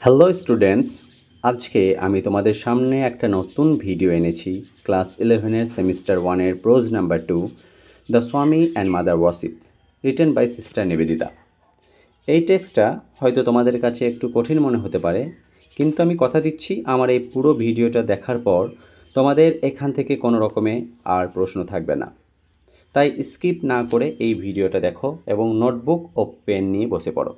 Hello students, আজকে আমি তোমাদের সামনে একটা নতুন ভিডিও এনেছি ক্লাস 11-এর সেমিস্টার 1-এর prose number 2 the Swami and mother worship written by Sister Nivedita. এই টেক্সটটা হয়তো তোমাদের কাছে একটু কঠিন মনে হতে পারে, কিন্তু আমি কথা দিচ্ছি আমার এই পুরো ভিডিওটা দেখার পর তোমাদের এখান থেকে কোনো রকমে আর প্রশ্ন থাকবে না। তাই স্কিপ না করে এই ভিডিওটা দেখো এবং নোটবুক ও পেন নিয়ে বসে পড়ো।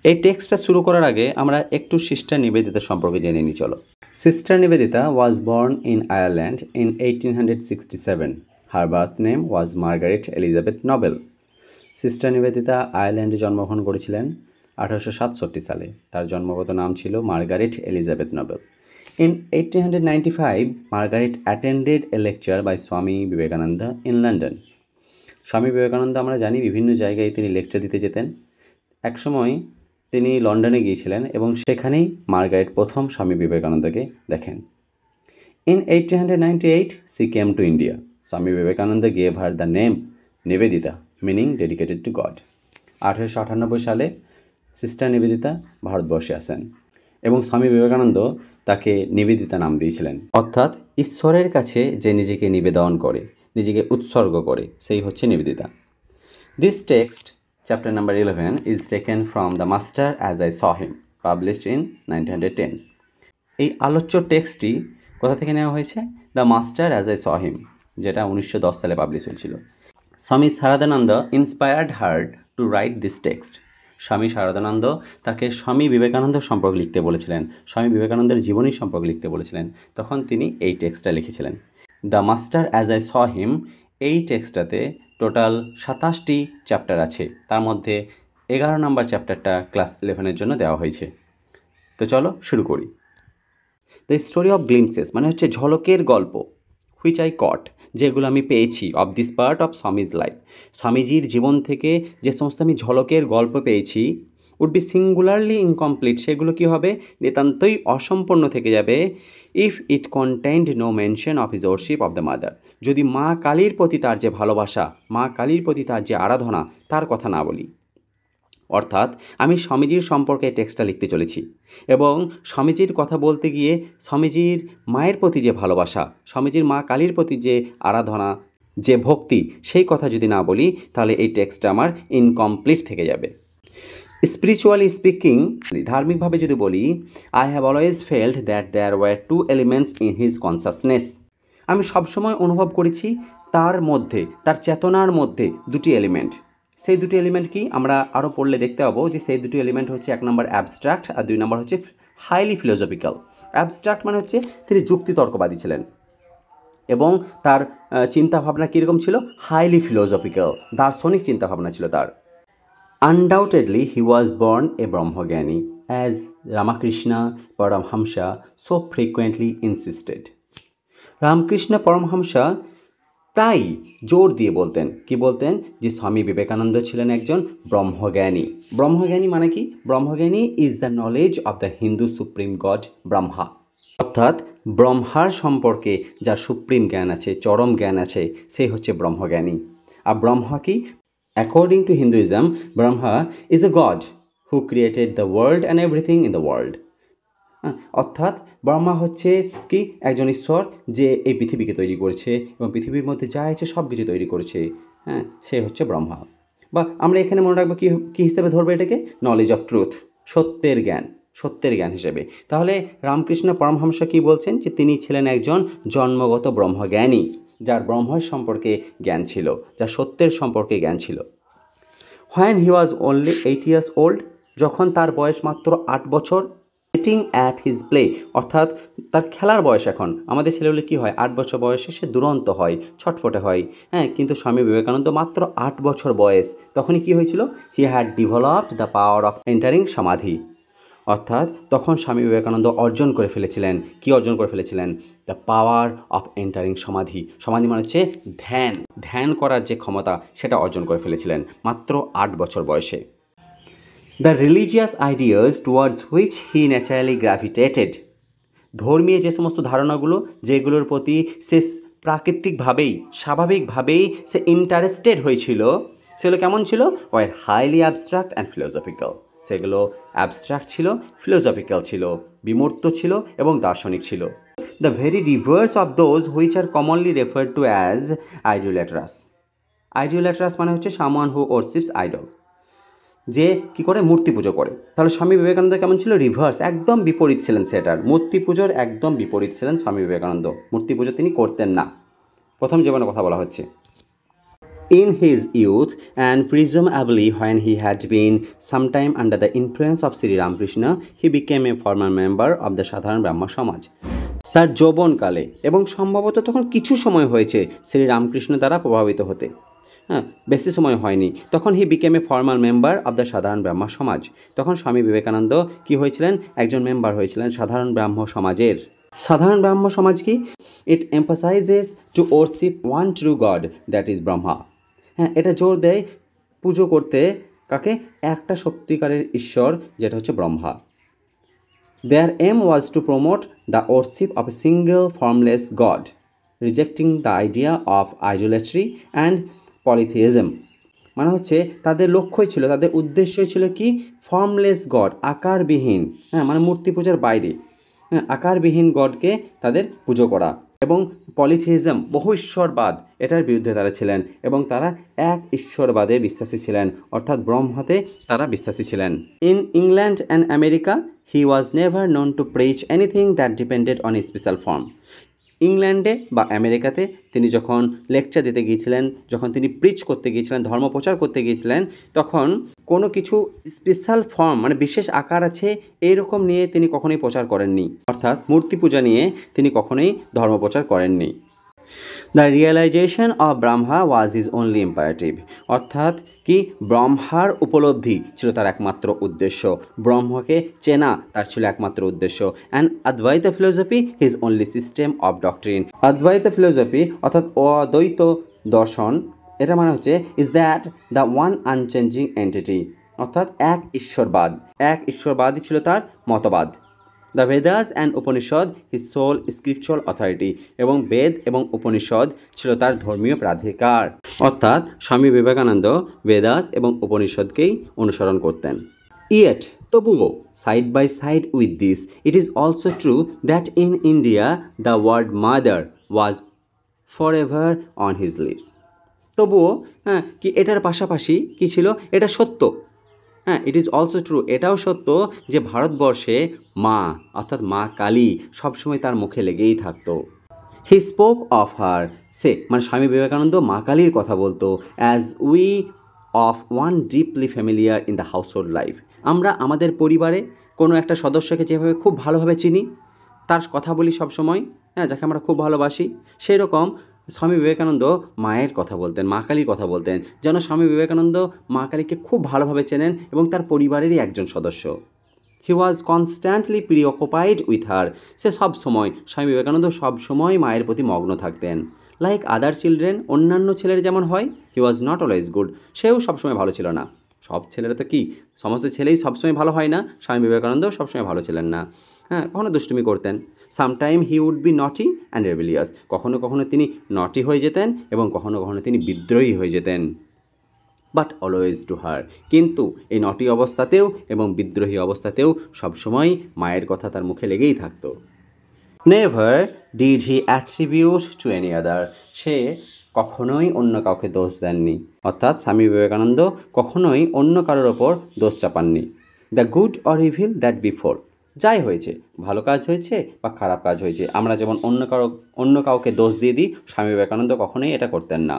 এই টেক্সটটা শুরু করার আগে আমরা একটু সিস্টার নিবেদিতা সম্পর্কে জেনে নিই। চলো। Sister Nivedita was born in Ireland in 1867. Her birth name was Margaret Elizabeth Nobel. Sister Nivedita আয়ারল্যান্ডে জন্মগ্রহণ করেছিলেন 1867 সালে। তার জন্মগত নাম ছিল Margaret Elizabeth Nobel. In 1895, Margaret attended a lecture by Swami Vivekananda in London. Swami Vivekananda আমরা জানি বিভিন্ন জায়গায় তিনি লেকচার দিতে যেতেন। একসময় তিনি লন্ডনে গিয়েছিলেন এবং সেখানেই মার্গারেট প্রথম স্বামী বিবেকানন্দকে দেখেন। In 1898, she came to India. Swami Vivekananda gave her the name Nivedita, meaning dedicated to God. 1898 সালে সিস্টার নিবেদিতা ভারতবর্ষে আসেন এবং স্বামী বিবেকানন্দ তাকে নিবেদিতা নাম দিয়েছিলেন, অর্থাৎ ঈশ্বরের কাছে যে নিজেকে নিবেদন করে, নিজেকে উৎসর্গ করে, সেই হচ্ছে Nivedita. This text, chapter number 11, is taken from The Master as I Saw Him, published in 1910. এই আলোচ্য টেক্সটটি কোথা থেকে নেওয়া হয়েছে? The master as I saw him, যেটা 1910 সালে পাবলিশ হয়েছিল। Swami Saradananda inspired her to write this text. Swami Saradananda তাকে স্বামী বিবেকানন্দ সম্পর্কে লিখতে বলেছিলেন, স্বামী বিবেকানন্দের জীবনী সম্পর্কে লিখতে বলেছিলেন, তখন তিনি এই টেক্সটটা লিখেছিলেন। The master as I saw him এই টেক্সটটাতে টোটাল 27টি চ্যাপ্টার আছে, তার মধ্যে 11 নম্বর চ্যাপ্টারটা ক্লাস 11-এর জন্য দেওয়া হয়েছে। তো চলো শুরু করি। দ্য স্টোরি অফ গ্লিমসেস মানে হচ্ছে ঝলকের গল্প, হুইচ আই কট, যেগুলো আমি পেয়েছি, of this part of Swami's life, স্বামীজির জীবন থেকে যে সমস্ত আমি ঝলকের গল্প পেয়েছি, উড বি সিঙ্গুলারলি ইনকমপ্লিট, সেগুলো কী হবে? নিতান্তই অসম্পূর্ণ থেকে যাবে, if it contained no mention of his worship of the mother, যদি মা কালীর প্রতি তার যে ভালোবাসা, মা কালীর প্রতি তার যে আরাধনা, তার কথা না বলি। অর্থাৎ আমি স্বামীজির সম্পর্কে টেক্সটটা লিখতে চলেছি এবং স্বামীজির কথা বলতে গিয়ে স্বামীজির মায়ের প্রতি যে ভালোবাসা, স্বামীজির মা কালীর প্রতি যে আরাধনা, যে ভক্তি, সেই কথা যদি না বলি তাহলে এই টেক্সটটা আমার ইনকমপ্লিট থেকে যাবে। স্পিরিচুয়ালি স্পিকিং, ধার্মিকভাবে যদি বলি, I have always felt that there were two elements in his consciousness, আমি সবসময় অনুভব করেছি তার মধ্যে, তার চেতনার মধ্যে দুটি এলিমেন্ট। সেই দুটি এলিমেন্ট কি আমরা আরও পড়লে দেখতে পাবো যে সেই দুটি এলিমেন্ট হচ্ছে, এক নম্বর অ্যাবস্ট্রাক্ট আর দুই নম্বর হচ্ছে হাইলি ফিলোসফিক্যাল। অ্যাবস্ট্রাক্ট মানে হচ্ছে তিনি যুক্তিতর্কবাদী ছিলেন এবং তার চিন্তাভাবনা কীরকম ছিল? হাইলি ফিলোসফিক্যাল, দার্শনিক চিন্তাভাবনা ছিল তার। Undoubtedly he was born a Brahmajnani, as Ramakrishna Paramahamsa so frequently insisted. Ramakrishna Paramahamsa প্রায় জোর দিয়ে বলতেন, কি বলতেন? যে স্বামী বিবেকানন্দ ছিলেন একজন ব্রহ্মজ্ঞানী। ব্রহ্মজ্ঞানী মানে কি? Brahmajnani is the knowledge of the Hindu supreme god Brahma, অর্থাৎ ব্রহ্মার সম্পর্কে যার সুপ্রিম জ্ঞান আছে, চরম জ্ঞান আছে, সেই হচ্ছে ব্রহ্মজ্ঞানী। আর ব্রহ্মা কি? According to Hinduism, Brahma is a god who created the world and everything in the world. অর্থাৎ ব্রহ্মা হচ্ছে কি? একজন ঈশ্বর যে এই পৃথিবীকে তৈরি করেছে এবং পৃথিবীর মধ্যে যা আছে সব কিছু তৈরি করেছে। হ্যাঁ, সে হচ্ছে ব্রহ্মা। বা আমরা এখানে মনে রাখবো কী হিসেবে ধরবো এটাকে? নলেজ অফ ট্রুথ, সত্যের জ্ঞান, সত্যের জ্ঞান হিসেবে। তাহলে রামকৃষ্ণ পরমহংস কী বলছেন? যে তিনি ছিলেন একজন জন্মগত ব্রহ্মজ্ঞানী, যার ব্রহ্মের সম্পর্কে জ্ঞান ছিল, যার সত্যের সম্পর্কে জ্ঞান ছিল। When he was only 8 years old, যখন তার বয়স মাত্র 8 বছর, সিটিং অ্যাট হিজ প্লে, অর্থাৎ তার খেলার বয়স। এখন আমাদের ছেলেগুলো কী হয়? 8 বছর বয়সে সে দুরন্ত হয়, ছটফটে হয়। হ্যাঁ, কিন্তু স্বামী বিবেকানন্দ মাত্র 8 বছর বয়স, তখনই কী হয়েছিল? He had developed the power of entering সমাধি, অর্থাৎ তখন স্বামী বিবেকানন্দ অর্জন করে ফেলেছিলেন। কি অর্জন করে ফেলেছিলেন? দ্য পাওয়ার অফ এন্টারিং সমাধি। সমাধি মানে হচ্ছে ধ্যান, ধ্যান করার যে ক্ষমতা, সেটা অর্জন করে ফেলেছিলেন মাত্র 8 বছর বয়সে। The religious ideas towards which he naturally gravitated, ধর্মীয় যে সমস্ত ধারণাগুলো, যেগুলোর প্রতি সে প্রাকৃতিকভাবেই, স্বাভাবিকভাবেই সে ইন্টারেস্টেড হয়েছিল, সেগুলো কেমন ছিল? Were highly abstract and philosophical, সেগুলো অ্যাবস্ট্রাক্ট ছিল, ফিলোসফিক্যাল ছিল, বিমূর্ত ছিল এবং দার্শনিক ছিল। The very reverse of those which are commonly referred to as idolatrous. Idolatrous মানে হচ্ছে সামওয়ান হু ওরশিপস আইডল, যে কী করে মূর্তি পুজো করে। তাহলে স্বামী বিবেকানন্দ কেমন ছিল? রিভার্স, একদম বিপরীত ছিলেন সেটার। মূর্তি পুজোর একদম বিপরীত ছিলেন স্বামী বিবেকানন্দ। মূর্তি পুজো তিনি করতেন না। প্রথম জীবনের কথা বলা হচ্ছে। In his youth, and presumably when he had been sometime under the influence of Sri Ramakrishna, he became a former member of the Sadharan Brahma Samaj. তার যৌবনকালে এবং সম্ভবত তখন কিছু সময় হয়েছে শ্রী রামকৃষ্ণ দ্বারা প্রভাবিত হতে, হ্যাঁ, বেশি সময় হয়নি। তখন he became a formal member of the সাধারণ ব্রাহ্ম সমাজ। তখন স্বামী বিবেকানন্দ কি হয়েছিলেন? একজন মেম্বার হয়েছিলেন সাধারণ ব্রাহ্ম সমাজের। সাধারণ ব্রাহ্ম সমাজ কি? It emphasizes to worship one true god, that is Brahma. হ্যাঁ, এটা জোর দেয় পুজো করতে কাকে? একটা সত্যিকারের ঈশ্বর, যেটা হচ্ছে Brahma. Their aim was to promote the worship of a single formless God, rejecting the idea of idolatry and polytheism. মানে হচ্ছে তাদের লক্ষ্যই ছিল, তাদের উদ্দেশ্যই ছিল কি? ফর্মলেস গড, আকারবিহীন, হ্যাঁ, মানে মূর্তি পূজার বাইরে, হ্যাঁ, আকারবিহীন গডকে তাদের পুজো করা। এবং পলিথিজম, বহু ঈশ্বরবাদ, এটার বিরুদ্ধে তারা ছিলেন এবং তারা এক ঈশ্বরবাদে বিশ্বাসী ছিলেন, অর্থাৎ ব্রহ্মাতে তারা বিশ্বাসী ছিলেন। In England and America he was never known to preach anything that depended on a special form. ইংল্যান্ডে বা আমেরিকাতে তিনি যখন লেকচার দিতে গিয়েছিলেন, যখন তিনি প্রিচ করতে গিয়েছিলেন, ধর্ম প্রচার করতে গিয়েছিলেন, তখন কোনো কিছু স্পেশাল ফর্ম মানে বিশেষ আকার আছে এইরকম নিয়ে তিনি কখনোই প্রচার করেননি, অর্থাৎ মূর্তি পূজা নিয়ে তিনি কখনোই ধর্ম প্রচার করেননি। The realization of Brahma was is only imperative, অর্থাৎ কি? ব্রহ্মার উপলব্ধি ছিল তার একমাত্র উদ্দেশ্য, ব্রহ্মকে চেনা তার ছিল একমাত্র উদ্দেশ্য। অ্যান্ড অদ্বৈত philosophy his only system of doctrine. অদ্বৈত ফিলোসফি অর্থাৎ অদ্বৈত দর্শন, এটা মানে হচ্ছে is that the one unchanging entity, অর্থাৎ এক ঈশ্বরবাদ, এক ঈশ্বরবাদই ছিল তার মতবাদ। The Vedas and Upanishad his sole scriptural authority, এবং বেদ এবং উপনিষদ ছিল তার ধর্মীয় প্রাধিকার, অর্থাৎ স্বামী বিবেকানন্দ বেদাস এবং উপনিষদকেই অনুসরণ করতেন। ইয়েট, তবুও, side by side with this, it is also true that in India the word mother was for ever on his lips. তবুও, হ্যাঁ, কি এটার পাশাপাশি কি ছিল? এটা সত্য, হ্যাঁ, ইট ইজ অলসো ট্রু, এটাও সত্য যে ভারতবর্ষে মা অর্থাৎ মা কালী সবসময় তার মুখে লেগেই থাকতো। হি স্পোক অফ হার, সে মানে স্বামী বিবেকানন্দ মা কালীর কথা বলতো, as we of one deeply familiar in the household life. আমরা আমাদের পরিবারে কোনো একটা সদস্যকে যেভাবে খুব ভালোভাবে চিনি, তার কথা বলি সবসময়, হ্যাঁ, যাকে আমরা খুব ভালোবাসি, সেই রকম স্বামী বিবেকানন্দ মায়ের কথা বলতেন, মা কালীর কথা বলতেন, যেন স্বামী বিবেকানন্দ মা কালীকে খুব ভালোভাবে চেনেন এবং তার পরিবারেরই একজন সদস্য। হি ওয়াজ কনস্ট্যান্টলি প্রিঅকুপাইড উইথ হার, সে সবসময়, স্বামী বিবেকানন্দ সবসময় মায়ের প্রতি মগ্ন থাকতেন। লাইক আদার চিলড্রেন, অন্যান্য ছেলের যেমন হয়, হি ওয়াজ নট অলওয়েজ গুড, সেও সবসময় ভালো ছিল না। সব ছেলেরা তো কি, সমস্ত ছেলেই সবসময় ভালো হয় না, স্বামী বিবেকানন্দ সবসময় ভালো ছিলেন না, হ্যাঁ, কখনো দুষ্টুমি করতেন। সামটাইম হি উড বি নটি অ্যান্ড রেবেলিয়াস, কখনো কখনো তিনি নটি হয়ে যেতেন এবং কখনো কখনো তিনি বিদ্রোহী হয়ে যেতেন। বাট অলওয়েজ টু হার, কিন্তু এই নটি অবস্থাতেও এবং বিদ্রোহী অবস্থাতেও সবসময় মায়ের কথা তার মুখে লেগেই থাকতো। Never did he attribute to any other, সে কখনোই অন্য কাউকে দোষ দেননি, অর্থাৎ স্বামী বিবেকানন্দ কখনোই অন্য কারোর ওপর দোষ চাপাননি। The good or evil that before, যাই হয়েছে, ভালো কাজ হয়েছে বা খারাপ কাজ হয়েছে, আমরা যেমন অন্য কাউকে দোষ দিয়ে দিই, স্বামী বিবেকানন্দ কখনোই এটা করতেন না।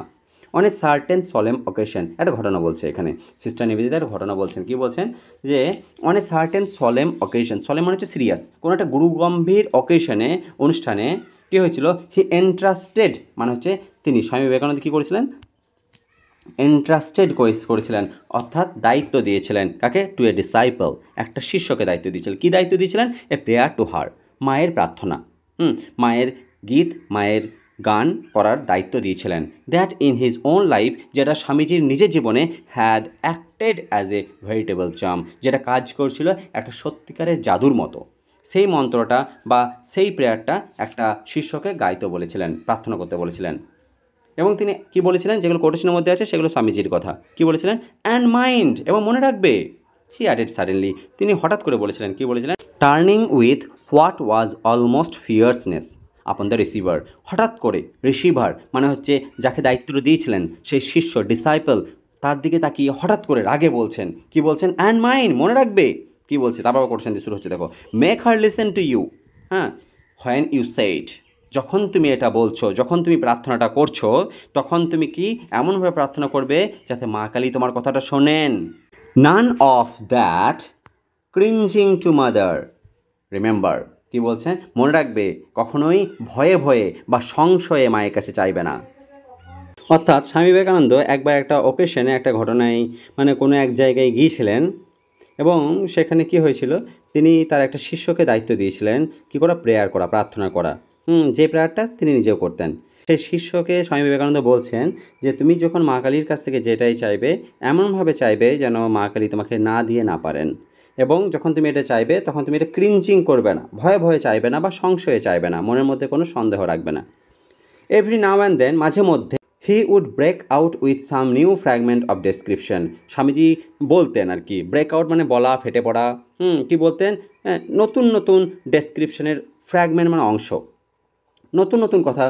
On a certain solemn occasion, একটা ঘটনা বলছে এখানে সিস্টার নিবেদিতা, একটা ঘটনা বলছেন। কি বলছেন? যে on a certain solemn occasion, solemn মানে হচ্ছে সিরিয়াস, কোনো একটা গুরুগম্ভীর অকেশনে, অনুষ্ঠানে কী হয়েছিল? হি এন্ট্রাস্টেড মানে হচ্ছে তিনি, স্বামী বিবেকানন্দ কী করেছিলেন? এন্ট্রাস্টেড করেছিলেন, অর্থাৎ দায়িত্ব দিয়েছিলেন কাকে? টু এ ডিসাইপল, একটা শিষ্যকে দায়িত্ব দিয়েছিলেন। কী দায়িত্ব দিয়েছিলেন? এ প্রেয়ার টু হার, মায়ের প্রার্থনা, মায়ের গীত, মায়ের গান করার দায়িত্ব দিয়েছিলেন। That in his own life, যেটা স্বামীজির নিজের জীবনে had acted as a veritable charm, যেটা কাজ করছিল একটা সত্যিকারের জাদুর মতো। সেই মন্ত্রটা বা সেই প্রেয়ারটা একটা শিষ্যকে গাইতে বলেছিলেন, প্রার্থনা করতে বলেছিলেন। এবং তিনি কি বলেছিলেন, যেগুলো কোটেশনের মধ্যে আছে সেগুলো স্বামীজির কথা। কি বলেছিলেন? অ্যান্ড মাইন্ড, এবং মনে রাখবে, হি অ্যাডেড সাডেনলি, তিনি হঠাৎ করে বলেছিলেন, কি বলেছিলেন, turning with what was almost fierceness upon the receiver. হঠাৎ করে রিসিভার মানে হচ্ছে যাকে দায়িত্বটা দিয়েছিলেন, সেই শিষ্য ডিসাইপল, তার দিকে তাকিয়ে হঠাৎ করে রাগে বলছেন, কি বলছেন, অ্যান্ড মাইন, মনে রাখবে, কি বলছে, তারপর কোশ্চেন দিয়ে শুরু হচ্ছে, দেখো, make her listen to you, হ্যাঁ, হোয়েন ইউ সেইড, যখন তুমি এটা বলছো, যখন তুমি প্রার্থনাটা করছো, তখন তুমি কি এমনভাবে প্রার্থনা করবে যাতে মা কালী তোমার কথাটা শোনেন। None of that cringing to mother, remember, কি বলছেন, মনে রাখবে, কখনোই ভয়ে ভয়ে বা সংশয়ে মায়ের কাছে চাইবে না। অর্থাৎ স্বামী বিবেকানন্দ একবার একটা ওকেশনে, একটা ঘটনায়, মানে কোনো এক জায়গায় গিয়েছিলেন এবং সেখানে কি হয়েছিল, তিনি তার একটা শিষ্যকে দায়িত্ব দিয়েছিলেন কি করা, প্রেয়ার করা, প্রার্থনা করা, যে প্রেয়ারটা তিনি নিজেও করতেন। সেই শিষ্যকে স্বামী বিবেকানন্দ বলছেন যে তুমি যখন মা কালীর কাছ থেকে যেটাই চাইবে, এমনভাবে চাইবে যেন মা কালী তোমাকে না দিয়ে না পারেন, এবং যখন তুমি এটা চাইবে তখন তুমি এটা ক্রিঞ্চিং করবে না, ভয়ে ভয়ে চাইবে না বা সংশয়ে চাইবে না, মনের মধ্যে কোনো সন্দেহ রাখবে না। এভরি নাও অ্যান্ড দেন, মাঝে মধ্যে, he would break out with some new fragment of description, Swamiji বলতেন আর কি, ব্রেক আউট মানে বলা, ফেটে পড়া, কি বলতেন, নতুন নতুন ডেসক্রিপশনের ফ্র্যাগমেন্ট মানে অংশ, নতুন নতুন কথা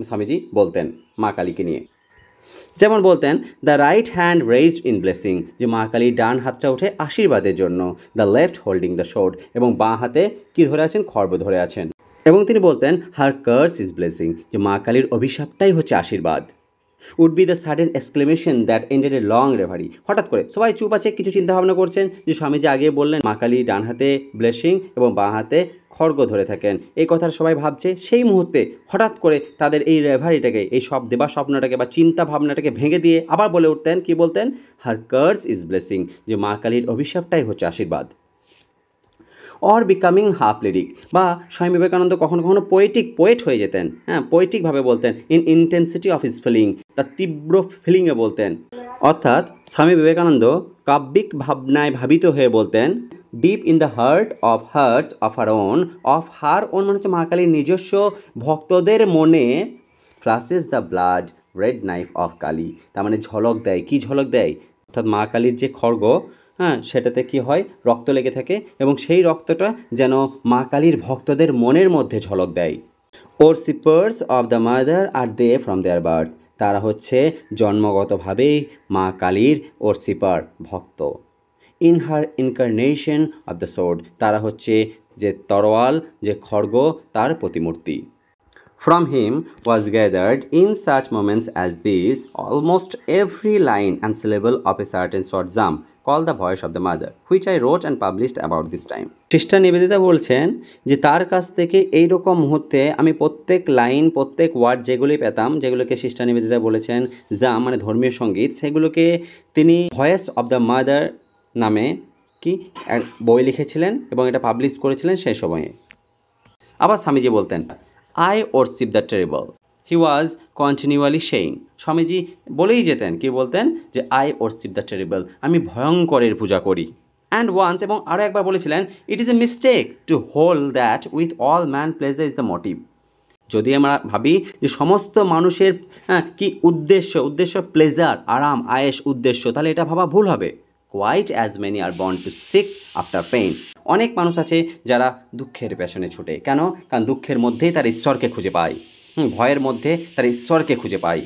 স্বামীজি বলতেন মা কালীকে নিয়ে। যেমন বলতেন, the right hand raised in blessing, যে মা কালীর ডান হাতটা ওঠে আশীর্বাদের জন্য, দ্য লেফট হোল্ডিং দ্য শোর্ড, এবং বাঁ হাতে কি ধরে আছেন, খড়গ ধরে আছেন। এবং তিনি বলতেন, হার কার্স ইজ ব্লেসিং, যে মা কালীর অভিশাপটাই হচ্ছে আশীর্বাদ। Would be the sudden exclamation that ended a long reverie, হঠাৎ করে সবাই চুপ আছে, কিছু চিন্তাভাবনা করছেন, যে স্বামীজি আগে বললেন মা কালী ডান হাতে ব্লেসিং এবং বাঁ হাতে খড়গ ধরে থাকেন, এই কথাটা সবাই ভাবছে, সেই মুহূর্তে হঠাৎ করে তাদের এই রেভারিটাকে, এই সব দেবা স্বপ্নটাকে বা চিন্তা ভাবনাটাকে ভেঙে দিয়ে আবার বলে উঠতেন, কি বলতেন, হার কার্স ইজ ব্লেসিং, যে মা কালীর অভিশাপটাই হচ্ছে আশীর্বাদ। অর বিকামিং হাফ লিরিক, বা স্বামী বিবেকানন্দ কখনো কখনো পোয়েট হয়ে যেতেন, হ্যাঁ, পোয়েটিকভাবে বলতেন, in intensity of his feeling, তার তীব্র ফিলিংয়ে বলতেন। অর্থাৎ স্বামী বিবেকানন্দ কাব্যিক ভাবনায় ভাবিত হয়ে বলতেন, deep in the hearts of her own, মানে হচ্ছে মা কালীর নিজস্ব ভক্তদের মনে, flashes the blood red knife of Kali, তার মানে ঝলক দেয়, কি ঝলক দেয়, অর্থাৎ মা কালীর যে খড়গ, হ্যাঁ, সেটাতে কি হয়, রক্ত লেগে থাকে, এবং সেই রক্তটা যেন মা কালীর ভক্তদের মনের মধ্যে ঝলক দেয়। Worshippers of the mother are they from their birth, তারা হচ্ছে জন্মগতভাবেই মা কালীর ওরসিপার, ভক্ত। In her incarnation of the sword, তারা হচ্ছে যে তরোয়াল, যে খড়গ, তার প্রতিমূর্তি। From him was gathered in such moments as these almost every line and syllable of a certain short psalm called the voice of the mother, which I wrote and published about this time. Sister Nivedita বলছেন যে তার কাছ থেকে এই রকম মুহূর্তে আমি প্রত্যেক লাইন, প্রত্যেক ওয়ার্ড যেগুলি পেতাম, যেগুলোকে সিস্টার নিবেদিতা বলেছেন জাম মানে ধর্মীয় সঙ্গীত, সেগুলোকে তিনি ভয়েস অফ দ্য মাদার নামে কি এক বই লিখেছিলেন এবং এটা পাবলিশ করেছিলেন সেই সময়ে। আবার স্বামীজি বলতেন, I worship the terrible. He was continually saying, Swamiji বলেই যেতেন, কি বলতেন, যে I worship the terrible, আমি ভয়ঙ্করের পূজা করি। অ্যান্ড ওয়ান্স, এবং আরও একবার বলেছিলেন, it is a mistake to hold that with all man pleasure is the motive, যদি আমরা ভাবি যে সমস্ত মানুষের কি উদ্দেশ্য প্লেজার, আরাম, আয়েশ উদ্দেশ্য, তাহলে এটা ভাবা ভুল হবে। Quite as many are born to seek after pain, অনেক মানুষ আছে যারা দুঃখের পেছনে ছুটে, কেন, কারণ দুঃখের মধ্যেই তার ঈশ্বরকে খুঁজে পায়, ভয়ের মধ্যে তার ঈশ্বরকে খুঁজে পায়।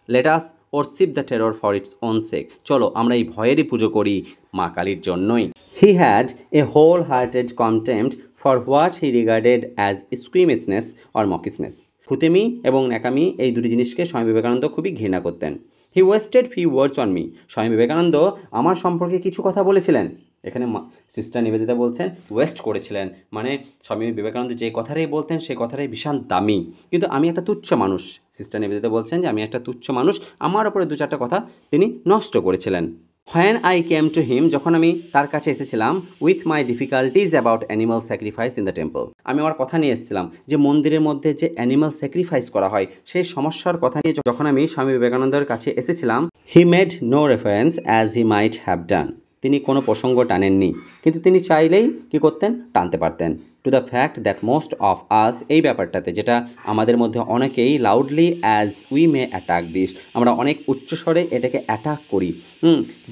Let us worship the terror for its own sake, চলো আমরা এই ভয়েরই পুজো করি মা কালীর জন্যই। He had a whole hearted contempt for what he regarded as squeamishness or mawkishness, ফুতেমি এবং ন্যাকামি, এই দুটি জিনিসকে স্বামী বিবেকানন্দ খুবই ঘৃণা করতেন। He wasted few words on me, Swami Vivekananda আমার সম্পর্কে কিছু কথা বলেছিলেন, এখানে সিস্টার নিবেদিতা বলছেন ওয়েস্ট করেছিলেন, মানে স্বামী বিবেকানন্দ যে কথাটাই বলতেন সেই কথাটাই ভীষণ দামি, কিন্তু আমি একটা তুচ্ছ মানুষ, সিস্টার নিবেদিতা বলছেন যে আমি একটা তুচ্ছ মানুষ, আমার ওপরে দু চারটা কথা তিনি নষ্ট করেছিলেন। When I came to him, যখন আমি তার কাছে এসেছিলাম, with my difficulties about animal sacrifice in the temple, আমি আমার কথা নিয়ে এসেছিলাম যে মন্দিরের মধ্যে যে অ্যানিমাল স্যাক্রিফাইস করা হয় সেই সমস্যার কথা নিয়ে যখন আমি স্বামী বিবেকানন্দের কাছে এসেছিলাম, he made no reference as he might have done, তিনি কোনো প্রসঙ্গ টানেননি, কিন্তু তিনি চাইলেই কী করতেন, টানতে পারতেন। To the fact that most of us, এই ব্যাপারটাতে যেটা আমাদের মধ্যে অনেকেই loudly as we may attack this, আমরা অনেক উচ্চস্বরে এটাকে অ্যাটাক করি,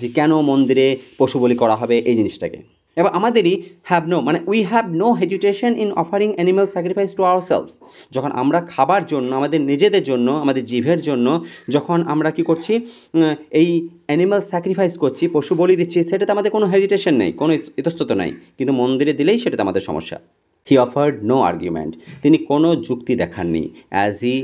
যে কেন মন্দিরে পশু বলি করা হবে এই জিনিসটাকে। এবার আমাদেরই we have no hesitation in offering animal sacrifice to ourselves. যখন আমরা খাবার জন্য, আমাদের নিজেদের জন্য, আমাদের জিভের জন্য যখন আমরা কি করছি, এই অ্যানিম্যাল স্যাক্রিফাইস করছি, পশু বলি দিচ্ছি, সেটাতে আমাদের কোনো হেজিটেশন নেই, কোনো ইতস্তত নাই, কিন্তু মন্দিরে দিলেই সেটাতে আমাদের সমস্যা। হি অফার্ড নো আর্গুমেন্ট, তিনি কোনো যুক্তি দেখাননি, as he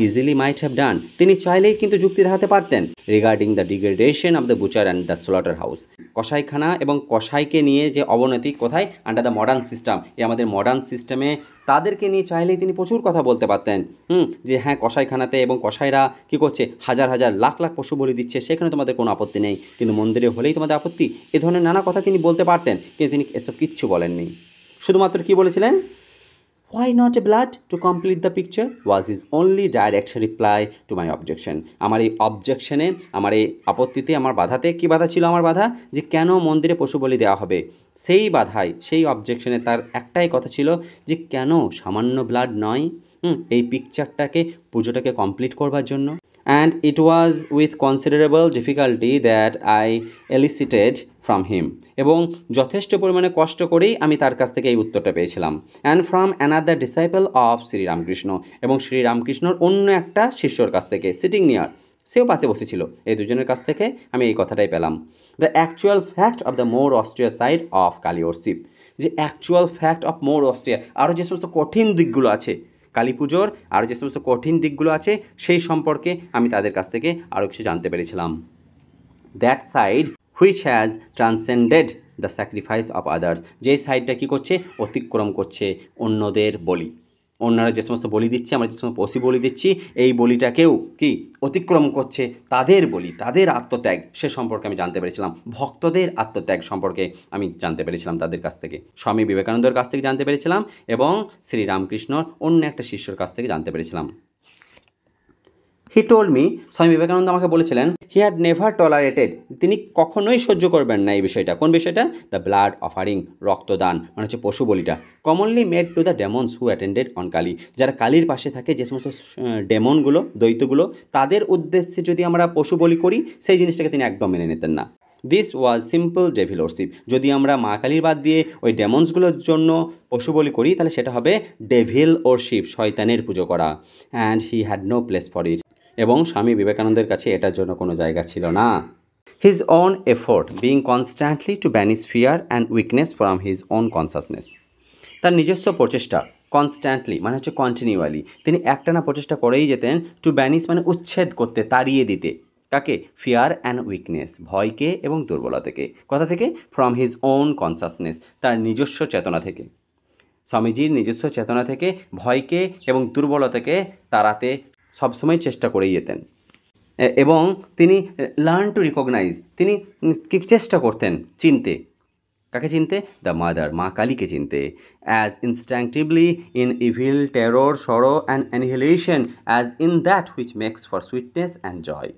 easily might have done, তিনি চাইলেই কিন্তু যুক্তি দেখাতে পারতেন, regarding the degradation of the butcher and the slaughter house. কসাইখানা এবং কসাইকে নিয়ে যে অবনতি, কোথায়, আন্ডার দ্য মডার্ন সিস্টেম, এই আমাদের মডার্ন সিস্টেমে তাদেরকে নিয়ে চাইলেই তিনি প্রচুর কথা বলতে পারতেন, যে হ্যাঁ কসাইখানাতে এবং কসাইরা কী করছে, হাজার হাজার লাখ লাখ পশু বলি দিচ্ছে, সেখানে তোমাদের কোনো আপত্তি নেই, কিন্তু মন্দিরে হলেই তোমাদের আপত্তি, এ ধরনের নানা কথা তিনি বলতে পারতেন, কিন্তু তিনি এসব কিচ্ছু বলেননি। শুধুমাত্র কি বলেছিলেন, why not a blood to complete the picture was his only direct reply to my objection। আমার এই অবজেকশনে, আমার এই আপত্তিতে, আমার বাধাতে, কি বাধা ছিল আমার বাধা, যে কেন মন্দিরে পশু বলি দেওয়া হবে, সেই বাধায়, সেই অবজেকশনে তার একটাই কথা ছিল যে কেন সামান্য ব্লাড নয়, এই পিকচারটাকে, পুজোটাকে কমপ্লিট করবার জন্য। And it was with considerable difficulty that I elicited from him, এবং যথেষ্ট পরিমাণে কষ্ট করেই আমি তার কাছ থেকে এই উত্তরটা পেয়েছিলাম। And from another disciple of Sri Ramakrishna, এবং শ্রীরামকৃষ্ণর অন্য একটা শিষ্যর কাছ থেকে, সিটিং নিয়ার, সেও পাশে বসেছিল, এই দুজনের কাছ থেকে আমি এই কথাটাই পেলাম। The actual fact of the more austere side of Kali worship, যে actual fact of more austere, আরও যে সমস্ত কঠিন দিকগুলো আছে কালী পুজোর, আরও যে সমস্ত কঠিন দিকগুলো আছে, সেই সম্পর্কে আমি তাদের কাছ থেকে আরও কিছু জানতে পেরেছিলাম। That side which has transcended the sacrifice of others, যেই সাইডটা কী করছে, অতিক্রম করছে অন্যদের বলি, অন্যরা যে সমস্ত বলি দিচ্ছে, আমরা যে সমস্ত পশু বলি দিচ্ছি, এই বলিটাকেও কি অতিক্রম করছে, তাদের বলি, তাদের আত্মত্যাগ, সে সম্পর্কে আমি জানতে পেরেছিলাম। ভক্তদের আত্মত্যাগ সম্পর্কে আমি জানতে পেরেছিলাম তাদের কাছ থেকে, স্বামী বিবেকানন্দের কাছ থেকে জানতে পেরেছিলাম, এবং শ্রীরামকৃষ্ণর অন্য একটা শিষ্যর কাছ থেকে জানতে পেরেছিলাম। He told me, Swami Vivekananda আমাকে বলেছিলেন, হি হ্যাড নেভার টলারেটেড, তিনি কখনোই সহ্য করবেন না এই বিষয়টা। কোন বিষয়টা? দ্য ব্লাড অফারিং, রক্তদান, মানে হচ্ছে পশু বলিটা, commonly made to the demons who attended on Kali, যারা কালীর পাশে থাকে, যে সমস্ত ডেমনগুলো, দৈত্যগুলো, তাদের উদ্দেশ্যে যদি আমরা পশু বলি করি, সেই জিনিসটাকে তিনি একদম মেনে নিতেন না। This was simple devil worship, যদি আমরা মা কালীর বাদ দিয়ে ওই ডেমন্সগুলোর জন্য পশু বলি করি, তাহলে সেটা হবে ডেভিল ওরশিপ, শয়তানের পুজো করা। And he had no place for it, এবং স্বামী বিবেকানন্দের কাছে এটার জন্য কোনো জায়গা ছিল না। His own effort being constantly to banish fear and weakness from his own consciousness, তার নিজস্ব প্রচেষ্টা, কনস্ট্যান্টলি মানে হচ্ছে কন্টিনিউয়ালি, তিনি একটানা প্রচেষ্টা করেই যেতেন, টু ব্যানিশ মানে উচ্ছেদ করতে, তাড়িয়ে দিতে, কাকে? ফিয়ার অ্যান্ড উইকনেস, ভয়কে এবং দুর্বলতাকে, কথা থেকে? ফ্রম হিজ ওন কনসাসনেস, তার নিজস্ব চেতনা থেকে, স্বামীজির নিজস্ব চেতনা থেকে ভয়কে এবং দুর্বলতাকে তাড়াতে সবসময় চেষ্টা করেই যেতেন। এবং তিনি লার্ন টু রিকগনাইজ, তিনি কি চেষ্টা করতেন চিনতে, কাকে চিনতে? দ্য মাদার, মা কালীকে চিনতে। As instinctively in evil, terror, sorrow and annihilation as in that which makes for sweetness and joy.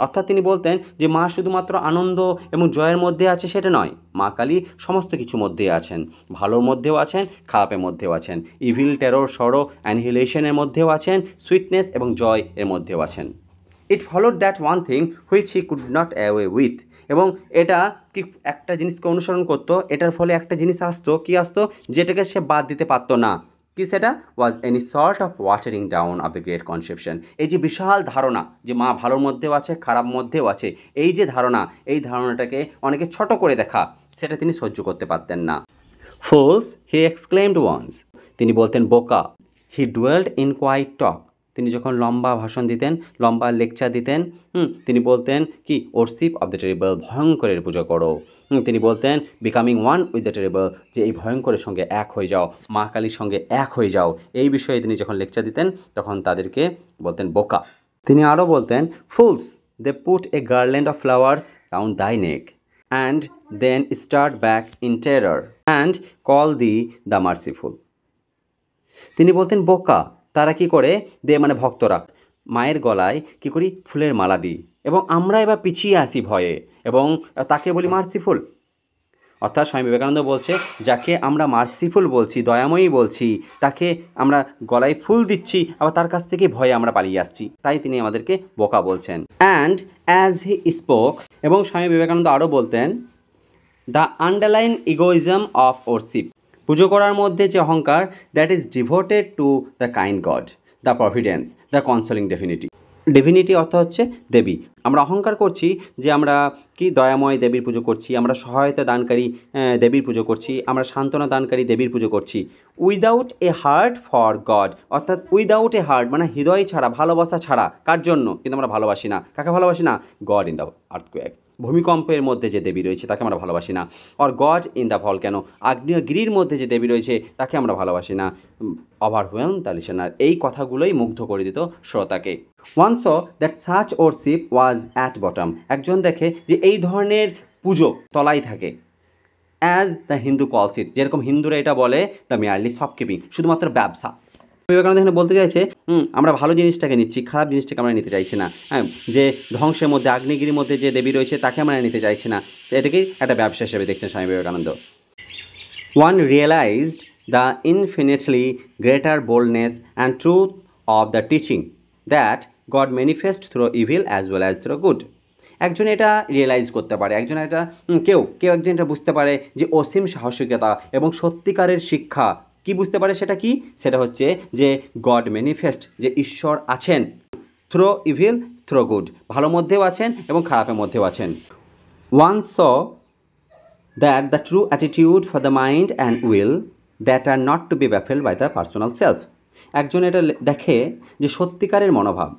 অর্থাৎ তিনি বলতেন যে মা শুধুমাত্র আনন্দ এবং জয়ের মধ্যে আছে সেটা নয়, মা কালী সমস্ত কিছু মধ্যে আছেন, ভালোর মধ্যেও আছেন, খারাপের মধ্যেও আছেন, ইভিল, টেরর, সরো, অ্যানিহিলেশনের মধ্যেও আছেন, সুইটনেস এবং জয় এর মধ্যেও আছেন। It followed that one thing which he could not away with, এবং এটা কি একটা জিনিসকে অনুসরণ করতো, এটার ফলে একটা জিনিস আসতো, কি আসতো, যেটাকে সে বাদ দিতে পারতো না, কি সেটা? Was any sort of watering down of the great conception, এই যে বিশাল ধারণা যে মা ভালোর মধ্যেও আছে, খারাপ মধ্যেও আছে, এই যে ধারণা, এই ধারণাটাকে অনেকে ছোট করে দেখা, সেটা তিনি সহ্য করতে পারতেন না। ফোলস, হি এক্সক্লেমড ওয়ান্স, তিনি বলতেন বোকা। হি ডুয়েলড ইন কোয়াইট টক, তিনি যখন লম্বা ভাষণ দিতেন, লম্বা লেকচার দিতেন, তিনি বলতেন কি? ওরশিপ অফ দ্য টেরিবল, ভয়ঙ্করের পুজো করো। তিনি বলতেন becoming one with the terrible, যে এই ভয়ঙ্করের সঙ্গে এক হয়ে যাও, মা কালীর সঙ্গে এক হয়ে যাও। এই বিষয়ে তিনি যখন লেকচার দিতেন, তখন তাদেরকে বলতেন বোকা। তিনি আরও বলতেন fools, they put a garland of flowers round thy neck and then start back in terror and call thee the merciful. তিনি বলতেন বোকা, তারা কি করে? দে মানে ভক্তরা, মায়ের গলায় কি করি? ফুলের মালা দিই, এবং আমরা এবার পিছিয়ে আসি ভয়ে, এবং তাকে বলি মার্সিফুল। অর্থাৎ স্বামী বিবেকানন্দ বলছে যাকে আমরা মার্সিফুল বলছি, দয়াময়ী বলছি, তাকে আমরা গলায় ফুল দিচ্ছি, আবার তার কাছ থেকে ভয়ে আমরা পালিয়ে আসছি, তাই তিনি আমাদেরকে বোকা বলছেন। অ্যান্ড অ্যাজ হি স্পোক, এবং স্বামী বিবেকানন্দ আরও বলতেন, the underline egoism of worship, পুজো করার মধ্যে যে অহংকার, that is devoted to the kind god, the Providence, the consoling divinity. Divinity অর্থ হচ্ছে দেবী। আমরা অহংকার করছি যে আমরা কি দয়াময় দেবীর পুজো করছি, আমরা সহায়তা দানকারী দেবীর পুজো করছি, আমরা সান্ত্বনা দানকারী দেবীর পুজো করছি, without a heart for god, অর্থাৎ উইদাউট এ হার্ট মানে হৃদয় ছাড়া, ভালোবাসা ছাড়া। কার জন্য কিন্তু আমরা ভালোবাসি না? কাকে ভালোবাসি না? গড ইন দ্য আর্থকোয়েক, ভূমিকম্পের মধ্যে যে দেবী রয়েছে তাকে আমরা ভালোবাসি না। Or god in the volcano, আগ্নেয়গিরির মধ্যে যে দেবী রয়েছে তাকে আমরা ভালোবাসি না। ওভারওয়েলম দ্য লিসেনার, এই কথাগুলোই মুগ্ধ করে দিত শ্রোতাকে। One saw that such worship was at bottom, একজন দেখে যে এই ধরনের পুজো তলায় থাকে। অ্যাজ দ্য হিন্দু কলস ইট, যেরকম হিন্দুরা এটা বলে দ্য মেয়ারলি শপকিপিং, শুধুমাত্র ব্যবসা। বিবেকানন্দ এখানে বলতে চাইছে আমরা ভালো জিনিসটাকে নিচ্ছি, খারাপ জিনিসটাকে আমরা নিতে চাইছি না। হ্যাঁ, যে ধ্বংসের মধ্যে, আগ্নেয়গিরির মধ্যে যে দেবী রয়েছে তাকে আমরা নিতে চাইছি না। এটাকেই একটা ব্যবসা হিসেবে দেখছেন Swami Vivekananda. One realised the infinitely greater boldness and truth of the teaching that God manifest through evil as well as through good. একজন এটা রিয়েলাইজ করতে পারে, একজন এটা কেউ একজন এটা বুঝতে পারে যে অসীম সাহসিকতা এবং সত্যিকারের শিক্ষা কি বুঝতে পারে, সেটা কি? সেটা হচ্ছে যে গড ম্যানিফেস্ট, যে ঈশ্বর আছেন, থ্রো ইভিল থ্রো গুড, ভালো মধ্যেও আছেন এবং খারাপের মধ্যেও আছেন। One saw that the true attitude for the mind and will that are not to be baffled by the personal self. একজন এটা দেখে যে সত্যিকারের মনোভাব,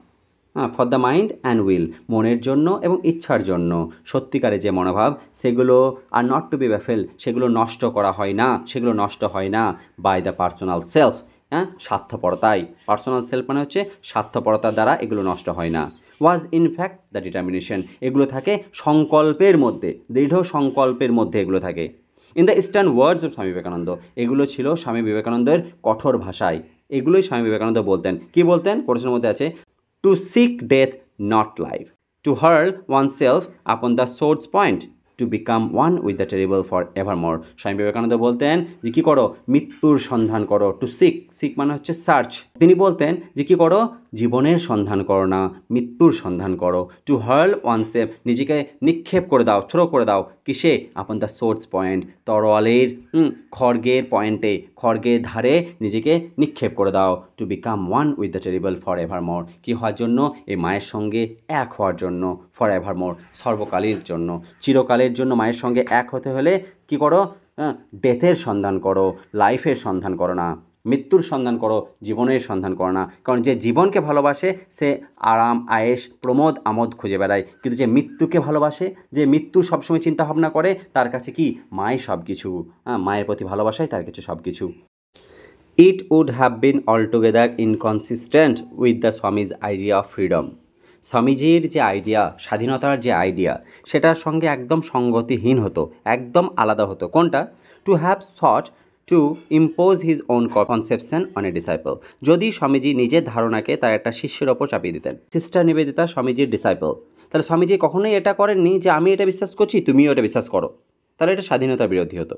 for the mind and will, মনের জন্য এবং ইচ্ছার জন্য সত্যিকারের যে মনোভাব, সেগুলো are not to be baffle, সেগুলো নষ্ট করা হয় না, সেগুলো নষ্ট হয় না বাই দ্য পার্সোনাল সেলফ, স্বার্থপরতায়। পার্সোনাল সেলফ মানে হচ্ছে স্বার্থপরতার দ্বারা এগুলো নষ্ট হয় না। ওয়াজ ইনফ্যাক্ট দ্য ডিটারমিনেশন, এগুলো থাকে সংকল্পের মধ্যে, দৃঢ় সংকল্পের মধ্যে এগুলো থাকে। In the eastern words of Swami Vivekananda, এগুলো ছিল স্বামী বিবেকানন্দের কঠোর ভাষায়। এগুলোই স্বামী বিবেকানন্দ বলতেন। কি বলতেন? কোটেশনের মধ্যে আছে, to seek death, not life, to hurl oneself upon the sword's point, to become one with the terrible for evermore. Swami Vivekananda বলতেন যে কী করো? মৃত্যুর সন্ধান করো। টু সিক মানে হচ্ছে সার্চ। তিনি বলতেন যে কী করো? জীবনের সন্ধান করো না, মৃত্যুর সন্ধান করো। টু হার্ল ওয়ানসেলফ, নিজেকে নিক্ষেপ করে দাও, থ্রো করে দাও। কিসে? আপন দ্য সোর্স পয়েন্ট, তরোয়ালের খড়গের পয়েন্টে, খড়গের ধারে নিজেকে নিক্ষেপ করে দাও। To become one with the terrible for evermore, কী হওয়ার জন্য? এই মায়ের সঙ্গে এক হওয়ার জন্য। ফর এভারমোর, সর্বকালের জন্য, চিরকালের জন্য মায়ের সঙ্গে এক হতে হলে কী করো? ডেথের সন্ধান করো, লাইফের সন্ধান করো না, মৃত্যুর সন্ধান করো, জীবনের সন্ধান করো না। কারণ যে জীবনকে ভালোবাসে সে আরাম, আয়েশ, প্রমোদ, আমোদ খুঁজে বেড়ায়। কিন্তু যে মৃত্যুকে ভালোবাসে, যে মৃত্যু সবসময় চিন্তা ভাবনা করে, তার কাছে কি? মাই সব কিছু। মায়ের প্রতি ভালোবাসাই তার কাছে সব কিছু। It would have been altogether inconsistent with the Swamiji's idea of freedom. স্বামীজির যে আইডিয়া, স্বাধীনতার যে আইডিয়া, সেটার সঙ্গে একদম সঙ্গতিহীন হতো, একদম আলাদা হতো। কোনটা? To have thought two impose his own conception on a disciple, যদি স্বামীজি নিজের ধারণাকে তার একটা শিষ্যের ওপর চাপিয়ে দিতেন। সিস্টার নিবেদিতা স্বামীজির ডিসাইপল, তাহলে স্বামীজি কখনোই এটা করেননি যে আমি এটা বিশ্বাস করছি তুমিও এটা বিশ্বাস করো, তাহলে এটা স্বাধীনতার বিরোধী হতো।